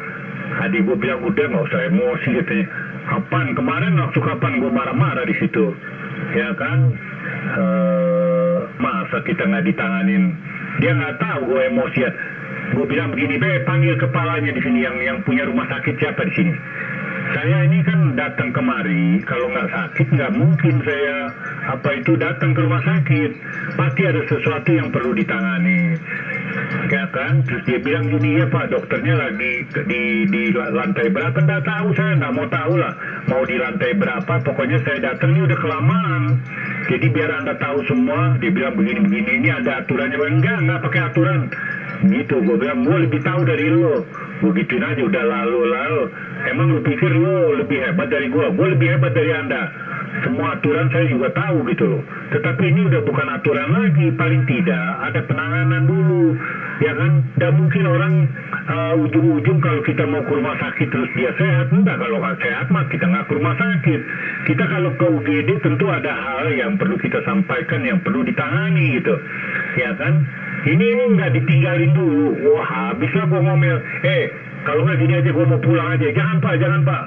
Adik gue bilang udah nggak usah emosi katanya. Kapan gue marah-marah di situ, ya kan? Masa kita nggak ditanganin? Dia nggak tahu gue emosian. Gue bilang begini, panggil kepalanya di sini yang punya rumah sakit siapa di sini. Saya ini kan datang kemari, kalau nggak sakit nggak mungkin saya datang ke rumah sakit. Pasti ada sesuatu yang perlu ditangani, ya kan? Terus dia bilang gini, ya Pak, dokternya lagi di lantai berapa? Nggak tahu, saya nggak mau tahu lah. Mau di lantai berapa? Pokoknya saya datang ini udah kelamaan. Jadi biar Anda tahu semua. Dia bilang begini, ini ada aturannya. Nggak pakai aturan. Gitu, gue bilang gue lebih tahu dari lo. Begituin aja udah lalu. Emang lu pikir lo lebih hebat dari gue lebih hebat dari Anda. Semua aturan saya juga tahu gitu loh. Tetapi ini udah bukan aturan lagi. Paling tidak ada penanganan dulu, ya kan? Dan mungkin orang ujung-ujung kalau kita mau ke rumah sakit terus dia sehat. Enggak, kalau nggak sehat mah kita nggak ke rumah sakit. Kita kalau ke UGD tentu ada hal yang perlu kita sampaikan, yang perlu ditangani gitu, ya kan? Ini nggak ditinggalin dulu. Wah, habislah gua ngomel. Kalau nggak gini aja gua mau pulang aja. Jangan Pak.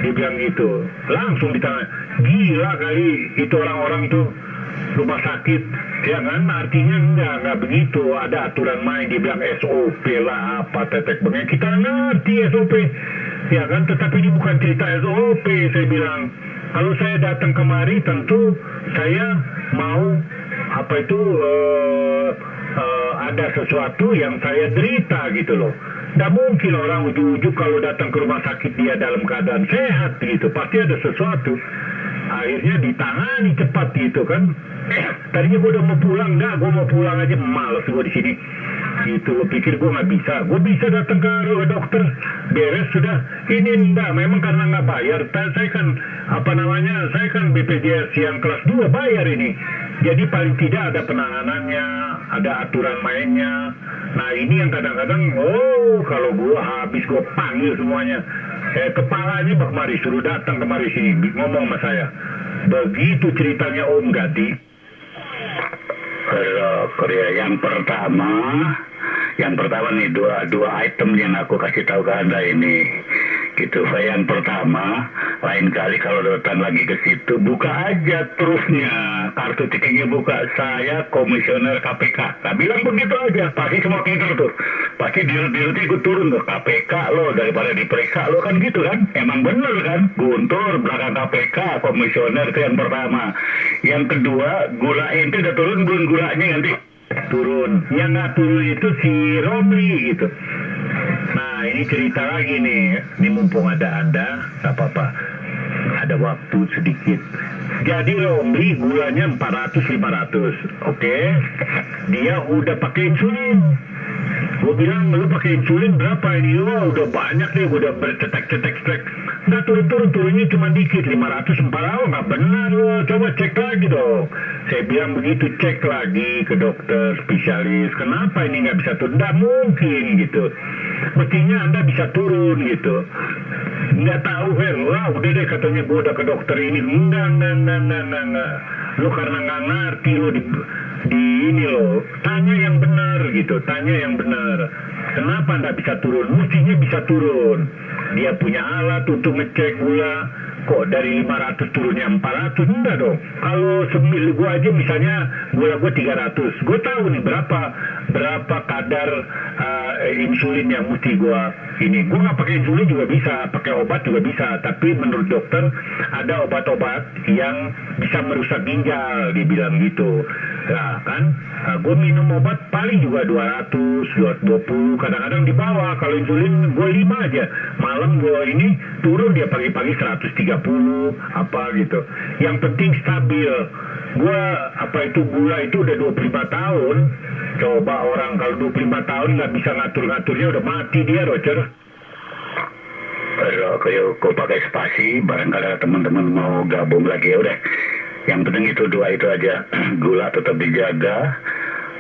Dia bilang gitu. Langsung ditanya. Gila kali itu orang-orang itu rumah sakit. Ya kan? Artinya nggak begitu. Ada aturan main. Dia bilang SOP lah apa tetek bengek. Kita ngerti SOP. Ya kan? Tetapi ini bukan cerita SOP. Saya bilang. Kalau saya datang kemari tentu saya mau ada sesuatu yang saya derita gitu loh. Tidak mungkin orang ujuk-ujuk kalau datang ke rumah sakit dia dalam keadaan sehat gitu. Pasti ada sesuatu. Akhirnya ditangani cepat gitu kan. Tadinya gue udah mau pulang, enggak, gue mau pulang aja, males gue di sini. Gitu, lo pikir gue nggak bisa? Gue bisa datang ke dokter, beres sudah. Ini enggak, memang karena nggak bayar. Saya kan saya kan BPJS yang kelas 2 bayar ini. Jadi paling tidak ada penanganannya, ada aturan mainnya. Nah ini yang kadang-kadang, kalau gue habis gue panggil semuanya. Kepalanya kemari, suruh datang kemari sini, ngomong sama saya. Begitu ceritanya Om Gadi. Korea yang pertama nih dua item yang aku kasih tahu ke Anda ini. Gitu. Yang pertama, lain kali kalau datang lagi ke situ, buka aja terusnya, kartu tiketnya buka, saya komisioner KPK. Nah, bilang begitu aja, pasti semua pinter tuh. Pasti dirut ikut turun tuh, KPK lo daripada diperiksa lo, kan gitu kan? Emang bener kan? Guntur belakang KPK, komisioner, itu yang pertama. Yang kedua, gula ente udah turun, belum gulanya nanti turun. Yang nggak turun itu si Romli gitu. Nah ini cerita lagi nih, ini mumpung ada Anda, nggak apa-apa, ada waktu sedikit. Jadi Romli gulanya 400-500, oke? Dia udah pakai insulin. Gue bilang, lu pakai insulin berapa ini? Udah banyak deh, udah bercetek-cetek. Nggak turunnya cuma dikit, 500-400, nggak benar lo, coba cek lagi dong. Saya bilang begitu, cek lagi ke dokter spesialis, kenapa ini nggak bisa turun? Nggak mungkin gitu, mestinya Anda bisa turun gitu. Nggak tahu, wah udah deh katanya gue udah ke dokter ini. Enggak. Lo karena nggak ngerti lo di ini lo, tanya yang benar gitu, tanya yang benar. Kenapa nggak bisa turun? Mestinya bisa turun. Dia punya alat untuk ngecek gula. Kok dari 500 turunnya 400? Enggak dong. Kalau semil gue aja misalnya gula gue 300, gue tahu nih berapa kadar insulin yang mesti gue ini. Gue nggak pakai insulin juga bisa, pakai obat juga bisa. Tapi menurut dokter ada obat-obat yang bisa merusak ginjal, dibilang gitu. Nah kan, gue minum obat paling juga 200, 220, kadang-kadang di bawah. Kalau insulin gue 5 aja. Malam gue ini turun, dia pagi-pagi 130 apa gitu. Yang penting stabil. Gue gula itu udah 25 tahun. Coba orang kalau 25 tahun nggak bisa ngatur-ngaturnya, udah mati dia, Roger. Kalau kau pakai spasi, barangkali ada teman-teman mau gabung lagi, udah. Yang penting itu dua itu aja, gula tetap dijaga.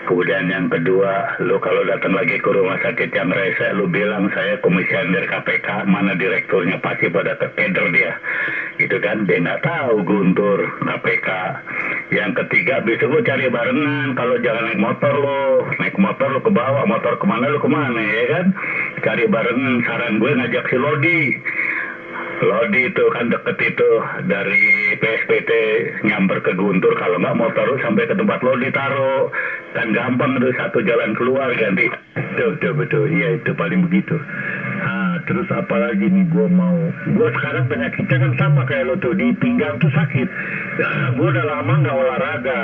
Kemudian yang kedua, lu kalau datang lagi ke rumah sakit yang rese, lu bilang saya komisioner KPK, mana direkturnya, pasti pada keder dia. Gitu kan, dia nggak tahu Guntur KPK. Yang ketiga, besok lu cari barengan, kalau jangan naik motor lu ke bawah, motor kemana lu kemana, ya kan? Cari barengan, saran gue ngajak si Lodi itu kan deket itu dari PSPT nyamper ke Guntur, kalau nggak motor lu sampai ke tempat Lodi taruh, kan gampang itu satu jalan keluar ganti. Betul, iya itu paling begitu. Terus apalagi nih gue sekarang penyakitnya kan sama kayak lo tuh, di pinggang tuh sakit. Gue udah lama nggak olahraga,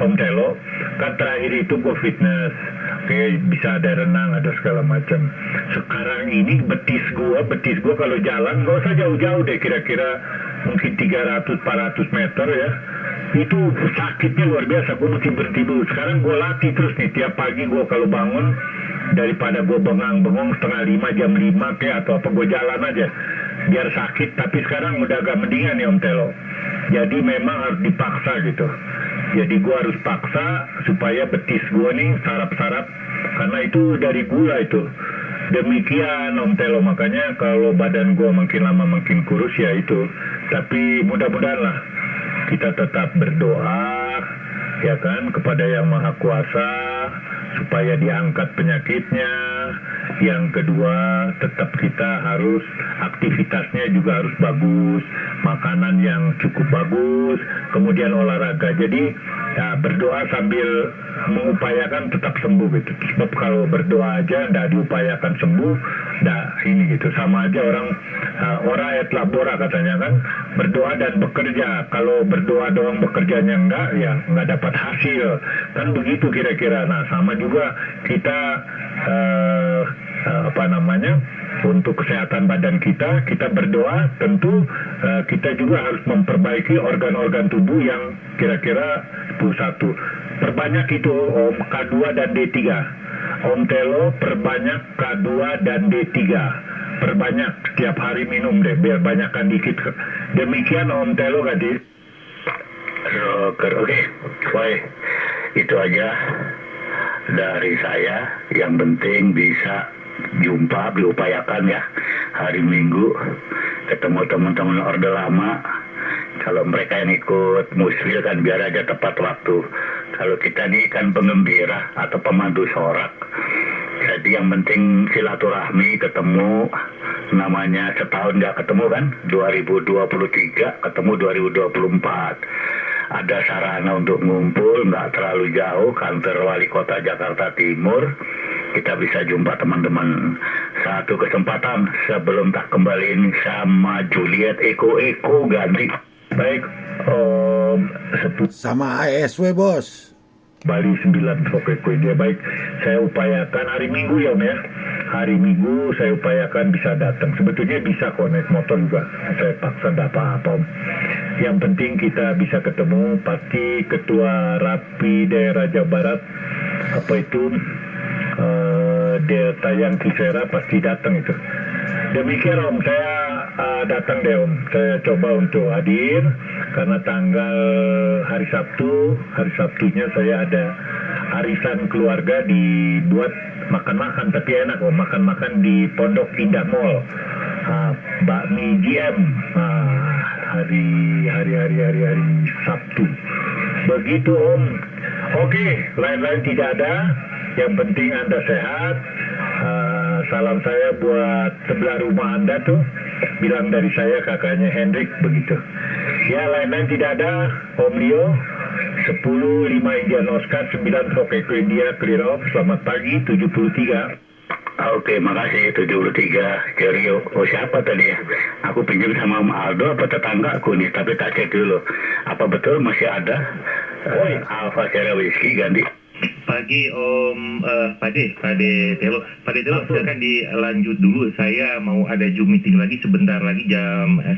Om Telo. Kan terakhir itu gue fitness, bisa ada renang, ada segala macam. Sekarang ini betis gue kalau jalan gak usah jauh-jauh deh, kira-kira mungkin 300-400 meter ya. Itu sakitnya luar biasa, gue mesti berhenti dulu. Sekarang gue latih terus nih, tiap pagi gue kalau bangun, daripada gue bengong 4:30, jam 5 kayak atau apa, gue jalan aja biar sakit. Tapi sekarang udah agak mendingan ya Om Telo. Jadi memang harus dipaksa gitu. Jadi gue harus paksa supaya betis gue nih sarap-sarap, karena itu dari gula itu. Demikian Om Telo, makanya kalau badan gue makin lama makin kurus ya itu. Tapi mudah-mudahan lah kita tetap berdoa ya kan kepada Yang Maha Kuasa supaya diangkat penyakitnya. Yang kedua, tetap kita harus aktivitasnya juga harus bagus, makanan yang cukup bagus, kemudian olahraga. Jadi ya, berdoa sambil mengupayakan tetap sembuh gitu. Sebab kalau berdoa aja nggak diupayakan sembuh, nggak ini gitu. Sama aja orang et labora katanya kan, berdoa dan bekerja. Kalau berdoa doang bekerjanya enggak, ya nggak dapat hasil. Kan begitu kira-kira. Nah sama juga kita untuk kesehatan badan kita. Kita berdoa, tentu kita juga harus memperbaiki organ-organ tubuh yang kira-kira 1. Perbanyak itu Om K2 dan D3. Om Telo perbanyak K2 dan D3. Perbanyak setiap hari minum deh, biar banyakkan dikit. Demikian Om Telo Gadis. Oke, baik. Itu aja dari saya. Yang penting bisa jumpa, diupayakan ya hari Minggu, ketemu teman-teman Orde Lama. Kalau mereka yang ikut musfil kan biar aja tepat waktu. Kalau kita ini kan pengembira atau pemandu sorak, jadi yang penting silaturahmi, ketemu. Namanya setahun nggak ketemu kan, 2023 ketemu 2024. Ada sarana untuk ngumpul, nggak terlalu jauh, kantor wali kota Jakarta Timur. Kita bisa jumpa teman-teman. Satu kesempatan sebelum tak kembaliin sama Juliet Eko ganti. Baik, Sama ASW, Bos. Bali 9 Sokeko dia. Baik, saya upayakan hari Minggu ya Om ya. Hari Minggu saya upayakan bisa datang. Sebetulnya bisa kok naik motor juga. Saya paksa enggak apa-apa Om. Yang penting kita bisa ketemu. Pasti Ketua Rapi Daerah Jawa Barat, apa itu, Delta yang Kisera pasti datang itu. Demikian Om, saya datang deh Om. Saya coba untuk hadir karena tanggal hari Sabtunya saya ada arisan keluarga, dibuat makan-makan, tapi enak Om, makan-makan di Pondok Indah Mall. Bakmi GM hari Sabtu. Begitu Om. Oke, lain-lain tidak ada. Yang penting Anda sehat. Salam saya buat sebelah rumah Anda tuh. Bilang dari saya, kakaknya Hendrik, begitu. Ya, lain-lain tidak ada. Om Leo 10-5 Indian Oscar 9 Sokeko India clear off. Selamat pagi 73. Oke, makasih 73 Cerio. Oh, siapa tadi ya? Aku pinjam sama Om Aldo apa tetangga aku nih, tapi tak cek dulu. Apa betul masih ada Alfa Sierra Whiskey ganti? Pagi Om Pade Telo, silakan dilanjut dulu. Saya mau ada Zoom meeting lagi sebentar lagi jam 10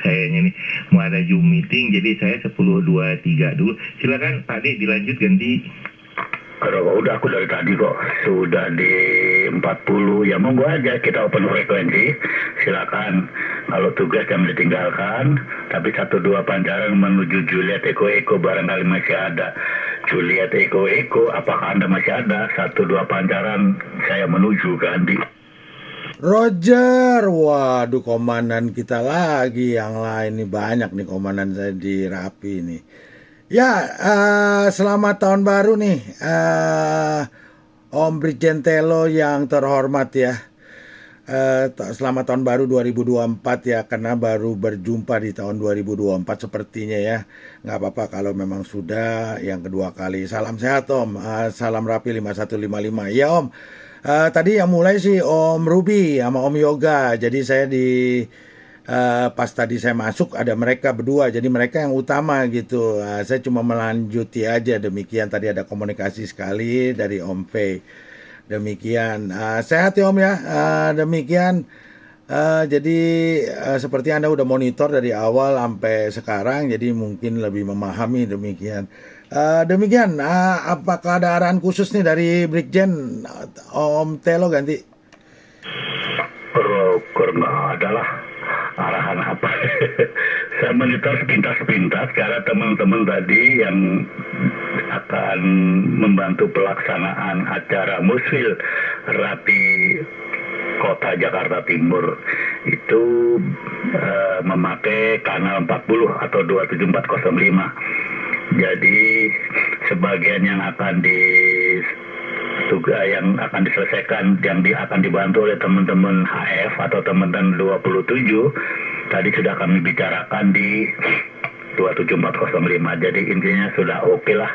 sayanya nih. Mau ada Zoom meeting, jadi saya 10.23 dulu. Silakan Pade dilanjut ganti. Kalau udah aku dari tadi kok sudah di 40, ya monggo aja kita open frekuensi, silakan. Kalau tugas yang ditinggalkan, tapi 1-2 pancaran menuju Juliet Eko barangkali masih ada. Juliet Eko, apakah Anda masih ada? 1-2 pancaran saya menuju ke Andi. Roger, waduh komandan kita lagi, yang lain nih banyak nih komandan saya di Rapi nih. Ya, selamat tahun baru nih, Om Brigjen Telo yang terhormat ya. Selamat tahun baru 2024 ya, karena baru berjumpa di tahun 2024 sepertinya ya. Nggak apa-apa kalau memang sudah yang kedua kali. Salam sehat Om, salam Rapi 5155. Ya Om, tadi yang mulai sih Om Ruby sama Om Yoga. Jadi saya pas tadi saya masuk ada mereka berdua, jadi mereka yang utama gitu. Saya cuma melanjuti aja, demikian. Tadi ada komunikasi sekali dari Om Fei. Demikian, sehat ya Om ya. Demikian, jadi seperti Anda udah monitor dari awal sampai sekarang, jadi mungkin lebih memahami. Demikian. Demikian, apakah ada arahan khusus nih dari Brigjen Om Telo ganti? Roker nggak ada lah. Arahan apa? Saya monitor sepintas karena teman-teman tadi yang akan membantu pelaksanaan acara musfil Rapi Kota Jakarta Timur itu memakai kanal 40 atau 27405. Jadi sebagian yang akan yang akan diselesaikan, yang akan dibantu oleh teman-teman HF atau teman-teman 27 tadi sudah kami bicarakan di 27405. Jadi intinya sudah oke lah.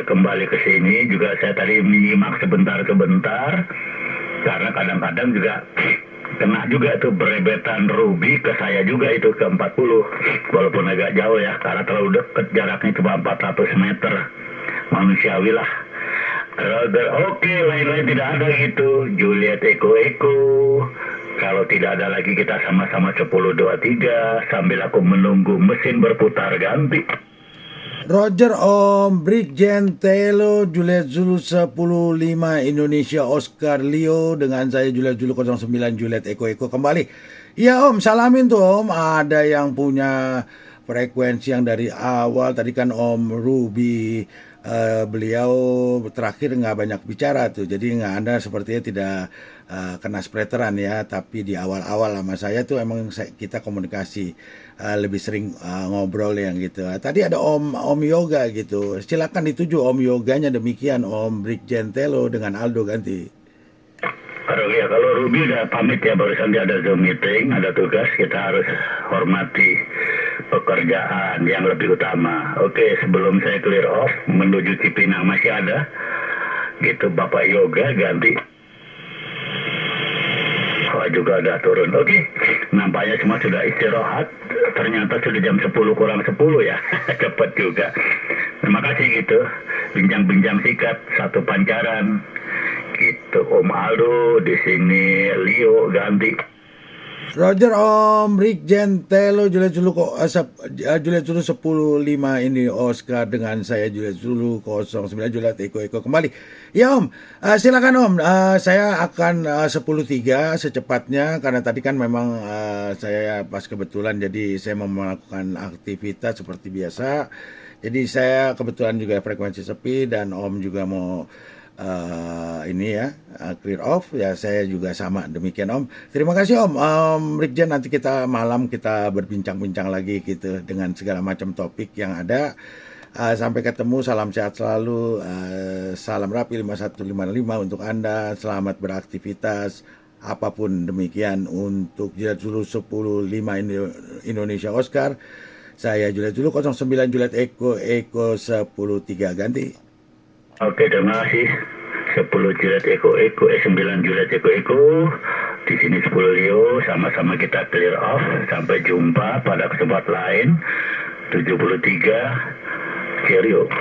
Kembali ke sini juga saya tadi menyimak sebentar karena kadang-kadang juga kena juga itu berebetan Ruby ke saya juga itu ke 40, walaupun agak jauh ya karena terlalu dekat, jaraknya cuma 400 meter, manusiawi lah. Roger, oke, lain-lain tidak ada itu. Juliet Eko. Kalau tidak ada lagi kita sama-sama 10-2-3 sambil aku menunggu mesin berputar ganti. Roger Om, Brigjen Telo, Juliet Zulu 10-5 Indonesia Oscar Leo dengan saya Juliet Zulu 09 Juliet Eko kembali. Ya Om, salamin tuh Om, ada yang punya frekuensi yang dari awal tadi kan Om Ruby beliau terakhir nggak banyak bicara tuh, jadi nggak ada sepertinya tidak kena spreaderan ya, tapi di awal-awal sama saya tuh emang kita komunikasi lebih sering ngobrol yang gitu. Tadi ada Om Yoga gitu, silakan dituju Om Yoganya, demikian Om Brigjen Telo dengan Aldo ganti. Kalau Ruby udah pamit ya, barusan dia ada Zoom meeting, ada tugas, kita harus hormati pekerjaan yang lebih utama. Oke, sebelum saya clear off menuju Cipinang masih ada gitu, Bapak Yoga ganti. Juga ada turun. Oke, nampaknya semua sudah istirahat. Ternyata sudah jam 10 kurang 10 ya. Cepat juga. Terima kasih gitu. Bincang-bincang sikat satu pancaran. Gitu Om Aldo, di sini Leo ganti. Roger Om Brigjen Telo, Juliet Zulu 10-5 ini Oscar dengan saya Juliet Zulu 09 Juliet Eko kembali. Ya Om, silakan Om, saya akan 10-3 secepatnya karena tadi kan memang saya pas kebetulan jadi saya mau melakukan aktivitas seperti biasa. Jadi saya kebetulan juga frekuensi sepi dan Om juga mau ini ya clear off ya, saya juga sama demikian Om. Terima kasih Om. Brigjen, nanti kita malam kita berbincang-bincang lagi gitu dengan segala macam topik yang ada. Sampai ketemu, salam sehat selalu, salam rapi 5155 untuk Anda, selamat beraktivitas apapun demikian untuk Juliet Zulu 10-5 Indonesia Oscar. Saya Juliet Zulu 09 Juliet Eko 10-3 ganti. Oke, terima kasih. 10 Juliet Eko 9 Juliet Eko. Di sini 10 Leo, sama-sama kita clear off. Sampai jumpa pada kesempatan lain. 73 Cheerio.